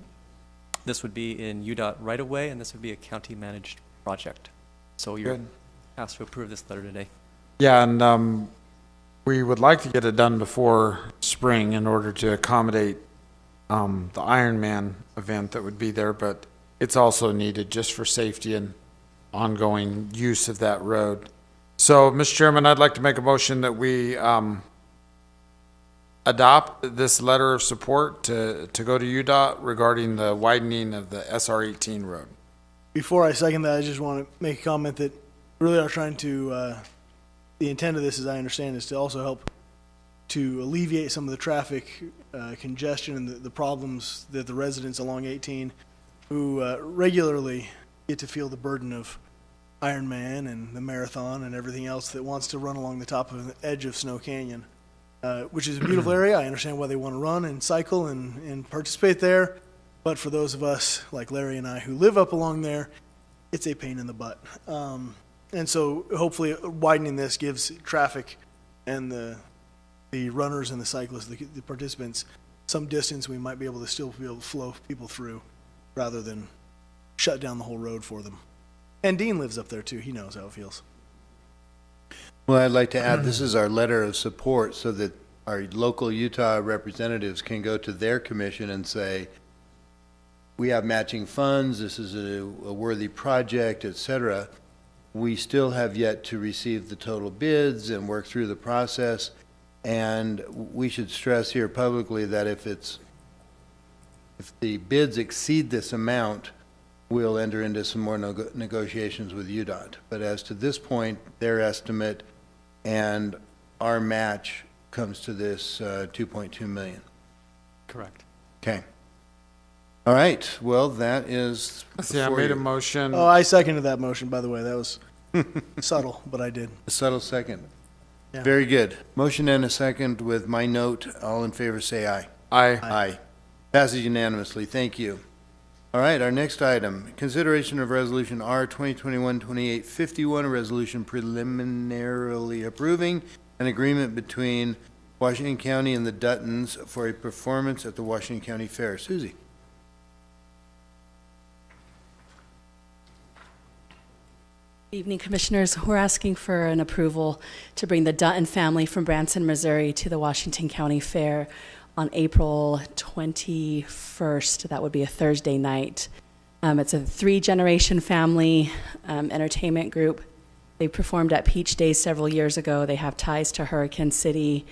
This would be in UDOT right of way, and this would be a county-managed project. So you're asked to approve this letter today.
Yeah, and we would like to get it done before spring in order to accommodate the Ironman event that would be there, but it's also needed just for safety and ongoing use of that road. So, Mr. Chairman, I'd like to make a motion that we adopt this letter of support to go to UDOT regarding the widening of the SR 18 road.
Before I second that, I just want to make a comment that really are trying to, the intent of this, as I understand, is to also help to alleviate some of the traffic congestion and the problems that the residents along 18 who regularly get to feel the burden of Ironman and the marathon and everything else that wants to run along the top of the edge of Snow Canyon, which is a beautiful area. I understand why they want to run and cycle and participate there. But for those of us like Larry and I who live up along there, it's a pain in the butt. And so hopefully widening this gives traffic and the runners and the cyclists, the participants, some distance we might be able to still be able to flow people through rather than shut down the whole road for them. And Dean lives up there too. He knows how it feels.
Well, I'd like to add, this is our letter of support so that our local Utah representatives can go to their commission and say, we have matching funds, this is a worthy project, etc. We still have yet to receive the total bids and work through the process. And we should stress here publicly that if the bids exceed this amount, we'll enter into some more negotiations with UDOT. But as to this point, their estimate and our match comes to this $2.2 million.
Correct.
Okay. All right. Well, that is.
See, I made a motion.
Oh, I seconded that motion, by the way. That was subtle, but I did.
A subtle second.
Yeah.
Very good. Motion and a second with my note. All in favor say aye.
Aye.
Aye. Passes unanimously. Thank you. All right, our next item, consideration of Resolution R 2021-2851, a resolution preliminarily approving an agreement between Washington County and the Duttons for a performance at the Washington County Fair. Susie.
Evening, Commissioners. We're asking for an approval to bring the Dutton family from Branson, Missouri to the Washington County Fair on April 21st. That would be a Thursday night. It's a 3-generation family entertainment group. They performed at Peach Days several years ago. They have ties to Hurricane City,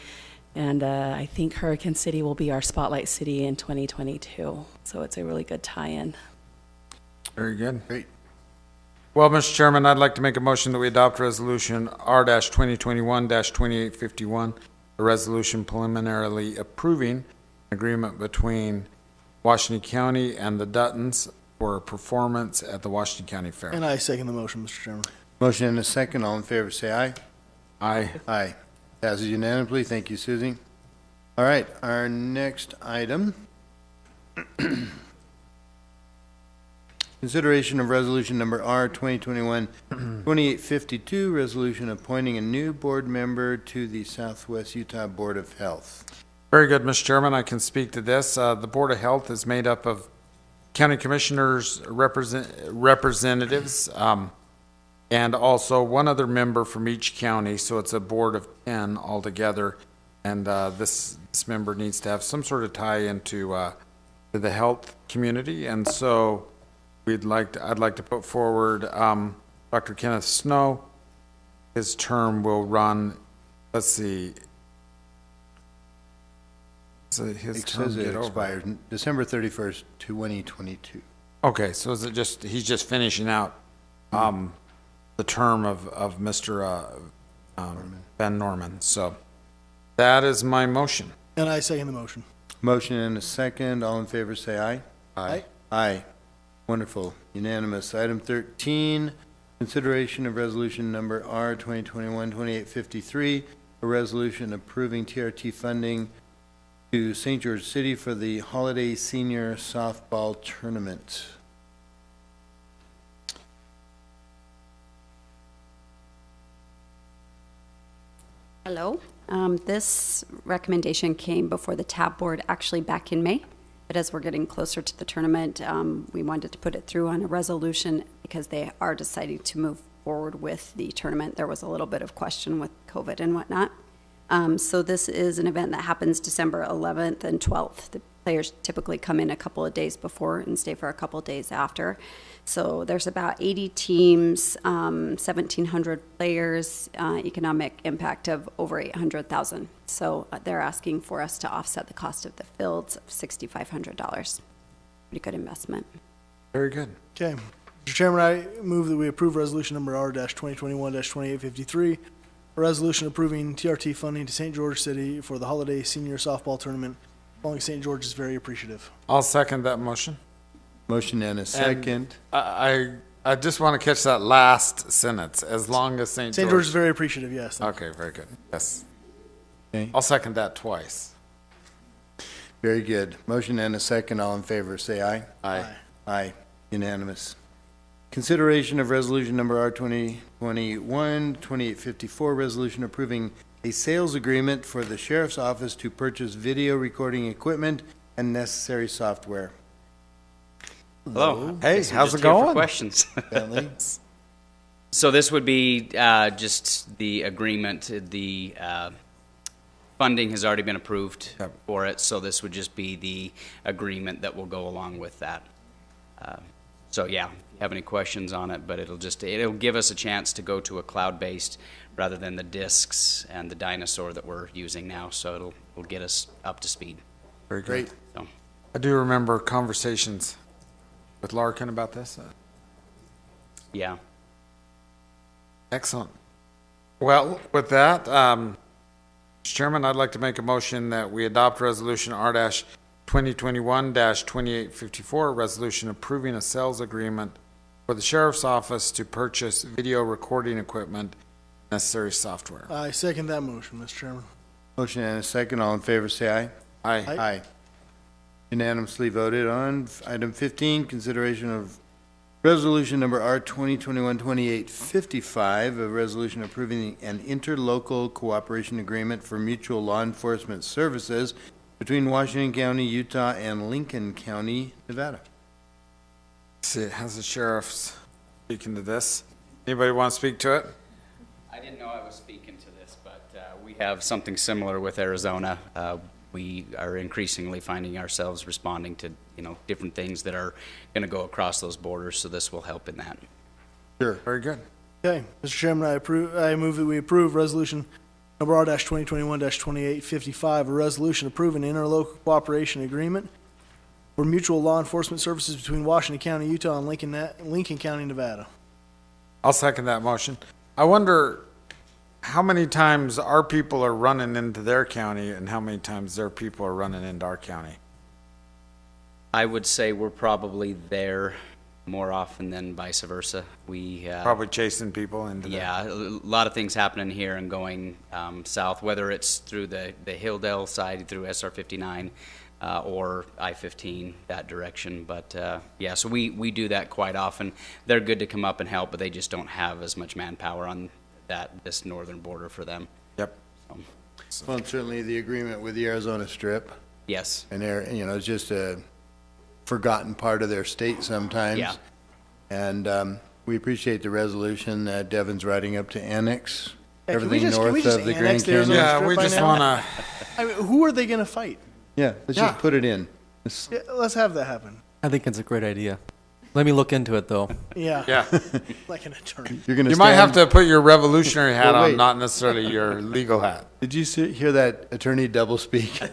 and I think Hurricane City will be our spotlight city in 2022. So it's a really good tie-in.
Very good.
Great.
Well, Mr. Chairman, I'd like to make a motion that we adopt Resolution R-2021-2851, a resolution preliminarily approving an agreement between Washington County and the Duttons for a performance at the Washington County Fair.
And I second the motion, Mr. Chairman.
Motion and a second. All in favor say aye.
Aye.
Aye. Passes unanimously. Thank you, Susie. All right, our next item. Consideration of resolution number R 2021-2852, resolution appointing a new board member to the Southwest Utah Board of Health.
Very good, Mr. Chairman. I can speak to this. The Board of Health is made up of county commissioners, representatives, and also one other member from each county. So it's a board of 10 altogether. And this member needs to have some sort of tie into to the health community. And so I'd like to put forward Dr. Kenneth Snow. His term will run, let's see. So his term
says it expires December 31st, 2022.
Okay, so is it just, he's just finishing out the term of Mr. Ben Norman. So that is my motion.
And I second the motion.
Motion and a second. All in favor, say aye.
Aye.
Aye. Wonderful. Unanimous. Item 13, consideration of resolution number R 2021-2853, a resolution approving TRT funding to St. George City for the Holiday Senior Softball Tournament.
Hello. This recommendation came before the TAB board actually back in May, but as we're getting closer to the tournament, we wanted to put it through on a resolution because they are deciding to move forward with the tournament. There was a little bit of question with COVID and whatnot. So this is an event that happens December 11th and 12th. The players typically come in a couple of days before and stay for a couple of days after. So there's about 80 teams, 1,700 players, economic impact of over $800,000. So they're asking for us to offset the cost of the fields of $6,500. Pretty good investment.
Very good.
Okay. Mr. Chairman, I move that we approve resolution number R-2021-2853, a resolution approving TRT funding to St. George City for the Holiday Senior Softball Tournament. Following St. George is very appreciative.
I'll second that motion.
Motion and a second.
And I just want to catch that last sentence. As long as St.
St. George is very appreciative, yes.
Okay, very good. Yes.
Okay.
I'll second that twice.
Very good. Motion and a second. All in favor, say aye.
Aye.
Aye. Unanimous. Consideration of resolution number R 2021-2854, resolution approving a sales agreement for the Sheriff's Office to purchase video recording equipment and necessary software.
Hello.
Hey,
Guess I'm
how's
just
it
here for
going?
questions.
Bentley?
So this would be just the agreement. The funding has already been approved for it, so this would just be the agreement that will go along with that. So yeah, if you have any questions on it, but it'll give us a chance to go to a cloud-based rather than the discs and the dinosaur that we're using now. So it'll get us up to speed.
Very good.
Great.
So.
I do remember conversations with Larkin about this.
Yeah.
Excellent. Well, with that, Mr. Chairman, I'd like to make a motion that we adopt resolution R-2021-2854, a resolution approving a sales agreement for the Sheriff's Office to purchase video recording equipment, necessary software.
I second that motion, Mr. Chairman.
Motion and a second. All in favor, say aye.
Aye.
Aye. Unanimously voted on. Item 15, consideration of resolution number R 2021-2855, a resolution approving an interlocal cooperation agreement for mutual law enforcement services between Washington County, Utah, and Lincoln County, Nevada.
See, how's the sheriff's speaking to this? Anybody want to speak to it?
I didn't know I was speaking to this, but we have something similar with Arizona. We are increasingly finding ourselves responding to, different things that are going to go across those borders, so this will help in that.
Sure.
Very good.
Okay, Mr. Chairman, I move that we approve resolution number R-2021-2855, a resolution approving an interlocal cooperation agreement for mutual law enforcement services between Washington County, Utah, and Lincoln County, Nevada.
I'll second that motion. I wonder how many times our people are running into their county and how many times their people are running into our county.
I would say we're probably there more often than vice versa. We
probably chasing people into
a lot of things happening here and going south, whether it's through the Hilldale side through SR 59 or I-15 that direction. But so we do that quite often. They're good to come up and help, but they just don't have as much manpower on this northern border for them.
Yep.
Well, and certainly the agreement with the Arizona Strip.
Yes.
And it's just a forgotten part of their state sometimes.
Yeah.
And we appreciate the resolution that Devin's writing up to annex
everything
north of the Grand Canyon.
Yeah, we just want to.
I mean, who are they going to fight?
Yeah, let's just put it in.
Let's have that happen.
I think it's a great idea. Let me look into it, though.
Yeah. Like an attorney.
You
might have to put your revolutionary hat on, not necessarily your legal hat.
Did you hear that attorney doublespeak?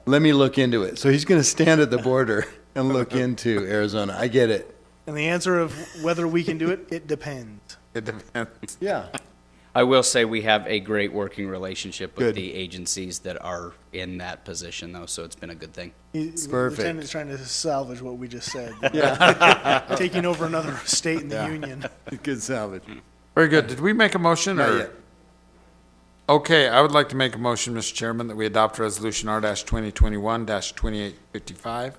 Let me look into it. So he's going to stand at the border and look into Arizona. I get it.
And the answer of whether we can do it, it depends.
It depends.
Yeah.
I will say we have a great working relationship with
Good.
the agencies that are in that position, though, so it's been a good thing.
The
Perfect.
lieutenant's trying to salvage what we just said.
Yeah.
Taking over another state in the union.
Good salvage.
Very good. Did we make a motion?
Not
or?
yet.
Okay, I would like to make a motion, Mr. Chairman, that we adopt Resolution R-2021-2855,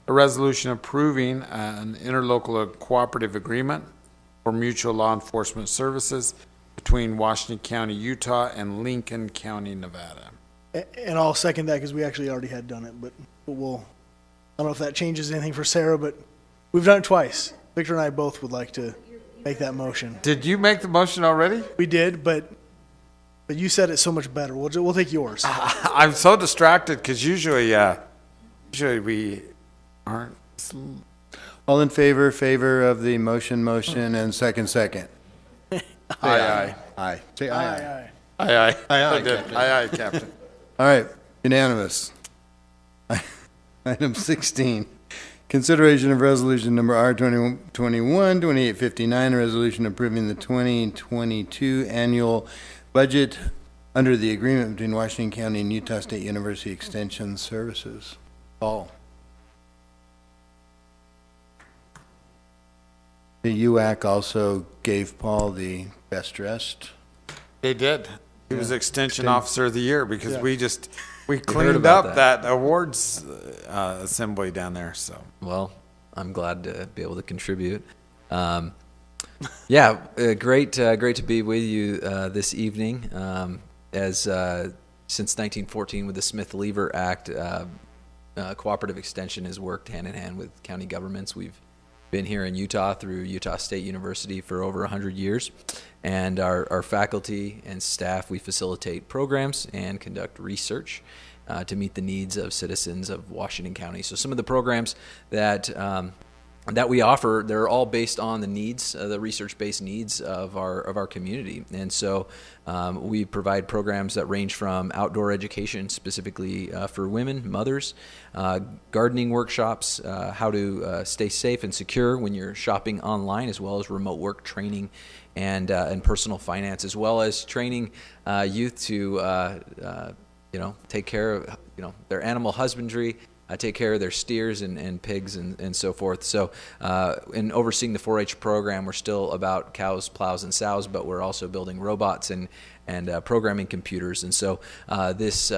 a resolution approving an interlocal cooperative agreement for mutual law enforcement services between Washington County, Utah, and Lincoln County, Nevada.
And I'll second that because we actually already had done it, but we'll, I don't know if that changes anything for Sarah, but we've done it twice. Victor and I both would like to make that motion.
Did you make the motion already?
We did, but you said it so much better. We'll take yours.
I'm so distracted because usually we aren't.
All in favor of the motion, and second.
Aye.
Aye. Say aye.
Aye.
Aye,
I did.
Captain.
Aye, Captain.
All right, unanimous. Item 16, consideration of resolution number R-2021-2859, a resolution approving the 2022 annual budget under the agreement between Washington County and Utah State University Extension Services. Paul. The UAC also gave Paul the best dressed.
They did. He was Extension Officer of the Year because we
heard
cleaned
about
up that awards assembly down there. So
Well, I'm glad to be able to contribute. Great to be with you this evening. Since 1914 with the Smith-Lever Act, cooperative extension has worked hand in hand with county governments. We've been here in Utah through Utah State University for over 100 years, and our faculty and staff, we facilitate programs and conduct research to meet the needs of citizens of Washington County. So some of the programs that we offer, they're all based on the needs, the research-based needs of our community. And so we provide programs that range from outdoor education, specifically for women, mothers, gardening workshops, how to stay safe and secure when you're shopping online, as well as remote work training and personal finance, as well as training youth to take care of their animal husbandry, take care of their steers and pigs and so forth. So in overseeing the 4-H program, we're still about cows, plows, and sows, but we're also building robots and programming computers. And so this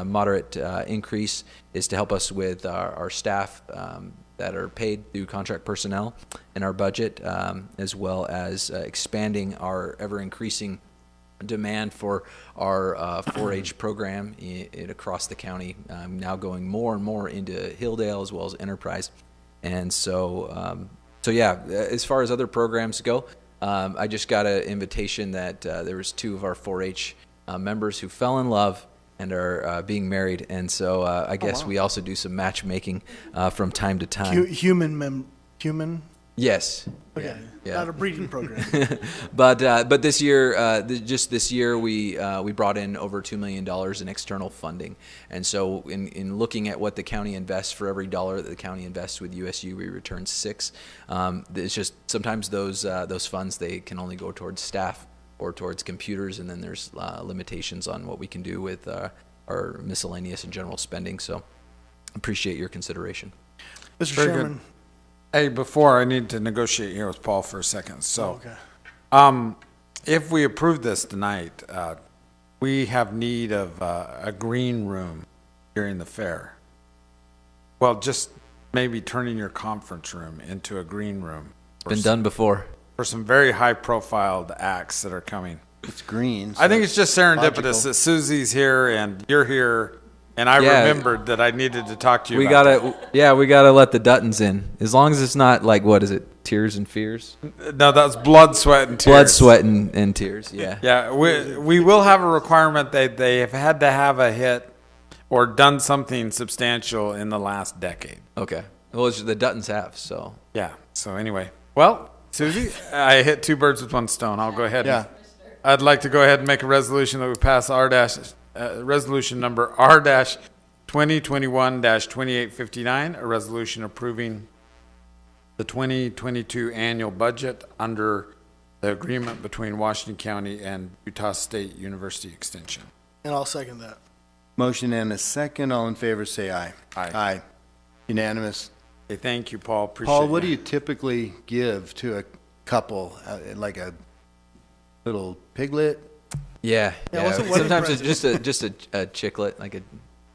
moderate increase is to help us with our staff that are paid through contract personnel in our budget, as well as expanding our ever-increasing demand for our 4-H program across the county, now going more and more into Hilldale as well as Enterprise. And so as far as other programs go, I just got an invitation that there was 2 of our 4-H members who fell in love and are being married. And so I guess we also do some matchmaking from time to time.
Human?
Yes.
Okay.
Yeah.
Not a breeding program.
But this year, just this year, we brought in over $2 million in external funding, and so in looking at what the county invests for every dollar that the county invests with USU, we return 6. It's just sometimes those funds, they can only go towards staff or towards computers, and then there's limitations on what we can do with our miscellaneous and general spending. So appreciate your consideration.
Mr.
Very
Chairman.
good. Hey, before I need to negotiate here with Paul for a second. So, if we approve this tonight, we have need of a green room during the fair. Well, just maybe turning your conference room into a green room.
Been done before.
For some very high-profiled acts that are coming.
It's green.
I think it's just serendipitous
logical.
that Susie's here and you're here. And I remembered that I needed to talk to you
we
about
we gotta let the Duttons in. As long as it's not like, what is it, Tears and Fears?
No, that's Blood, Sweat, and Tears.
Blood, Sweat, and Tears, yeah.
Yeah, we will have a requirement that they have had to have a hit or done something substantial in the last decade.
Okay. Well, the Duttons have, so.
Yeah, so anyway. Well, Susie, I hit 2 birds with 1 stone. I'll go ahead.
Yeah.
I'd like to go ahead and make a resolution that we pass resolution number R-2021-2859, a resolution approving the 2022 annual budget under the agreement between Washington County and Utah State University Extension.
And I'll second that.
Motion and a second. All in favor, say aye.
Aye.
Aye. Unanimous.
Hey, thank you, Paul. Appreciate
Paul, what do you typically give to a couple, like a little piglet?
Yeah,
Yeah,
yeah.
what's a wedding
Sometimes it's
present?
just a chiclet, like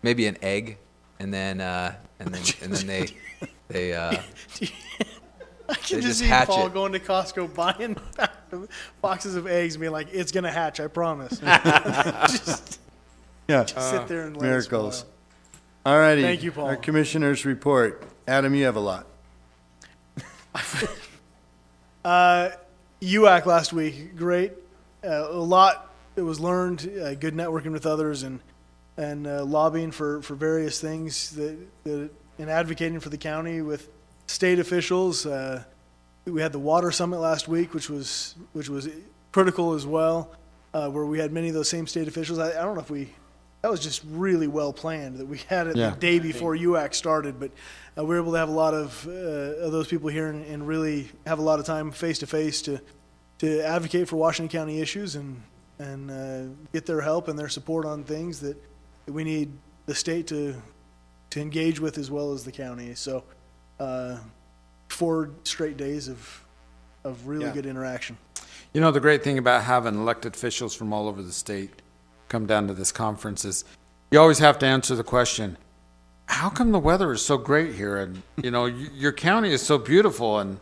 maybe an egg, and then they
I can
They
just
just
see
hatch
Paul
it.
going to Costco buying boxes of eggs and being like, "It's gonna hatch, I promise." just sit there and let it spoil.
Miracles. All righty.
Thank you, Paul.
Our commissioners report. Adam, you have a lot.
UAC last week, great. A lot that was learned. Good networking with others and lobbying for various things that and advocating for the county with state officials. We had the water summit last week, which was critical as well, where we had many of those same state officials. I don't know if that was just really well planned that we had it the day before UAC started, but we were able to have a lot of those people here and really have a lot of time face to face to advocate for Washington County issues and get their help and their support on things that we need the state to engage with as well as the county. So 4 straight days of really good interaction.
You know, the great thing about having elected officials from all over the state come down to this conference is you always have to answer the question, how come the weather is so great here? And, you know, your county is so beautiful and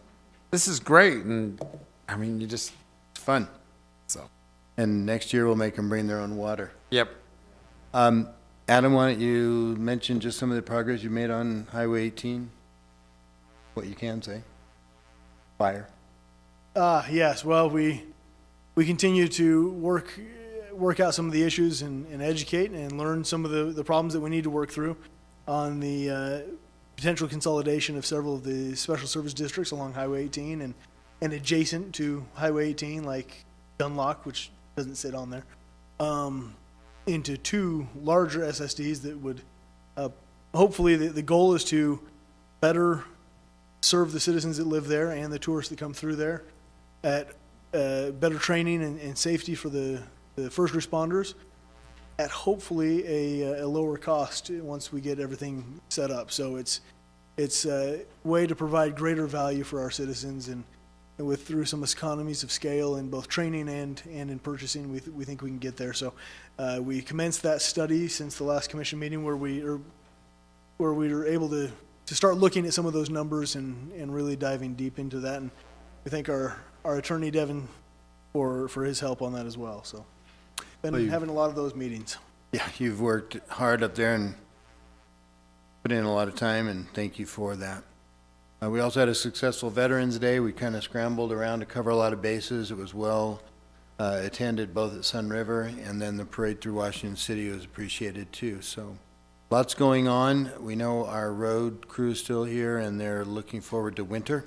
this is great. And, I mean, it's
fun.
So.
And next year we'll make them bring their own water.
Yep.
Adam, why don't you mention just some of the progress you made on Highway 18? What you can say. Fire.
Yes. Well, we continue to work out some of the issues and educate and learn some of the problems that we need to work through on the potential consolidation of several of the special service districts along Highway 18 and adjacent to Highway 18, like Dunlock, which doesn't sit on there, into 2 larger SSDs that would hopefully the goal is to better serve the citizens that live there and the tourists that come through there at better training and safety for the first responders at hopefully a lower cost once we get everything set up. So it's a way to provide greater value for our citizens and through some economies of scale in both training and in purchasing, we think we can get there. So we commenced that study since the last commission meeting where we were able to start looking at some of those numbers and really diving deep into that. And we thank our attorney, Devin, for his help on that as well. So been having a lot of those meetings.
Yeah, you've worked hard up there and put in a lot of time, and thank you for that. We also had a successful Veterans Day. We kind of scrambled around to cover a lot of bases. It was well attended both at Sun River, and then the parade through Washington City was appreciated too. So lots going on. We know our road crew is still here, and they're looking forward to winter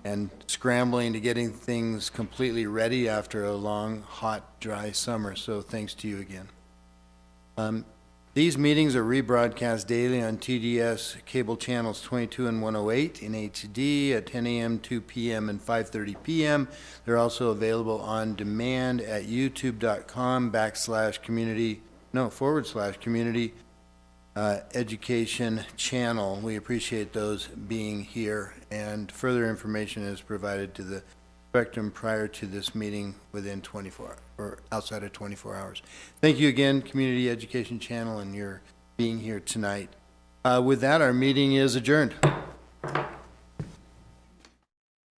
and scrambling to getting things completely ready after a long, hot, dry summer. So thanks to you again. These meetings are rebroadcast daily on TDS cable channels 22 and 108 in HD at 10 a.m., 2 p.m., and 5:30 p.m. They're also available on demand at youtube.com/community education channel. We appreciate those being here, and further information is provided to the Spectrum prior to this meeting within 24 or outside of 24 hours. Thank you again, Community Education Channel, and your being here tonight. With that, our meeting is adjourned.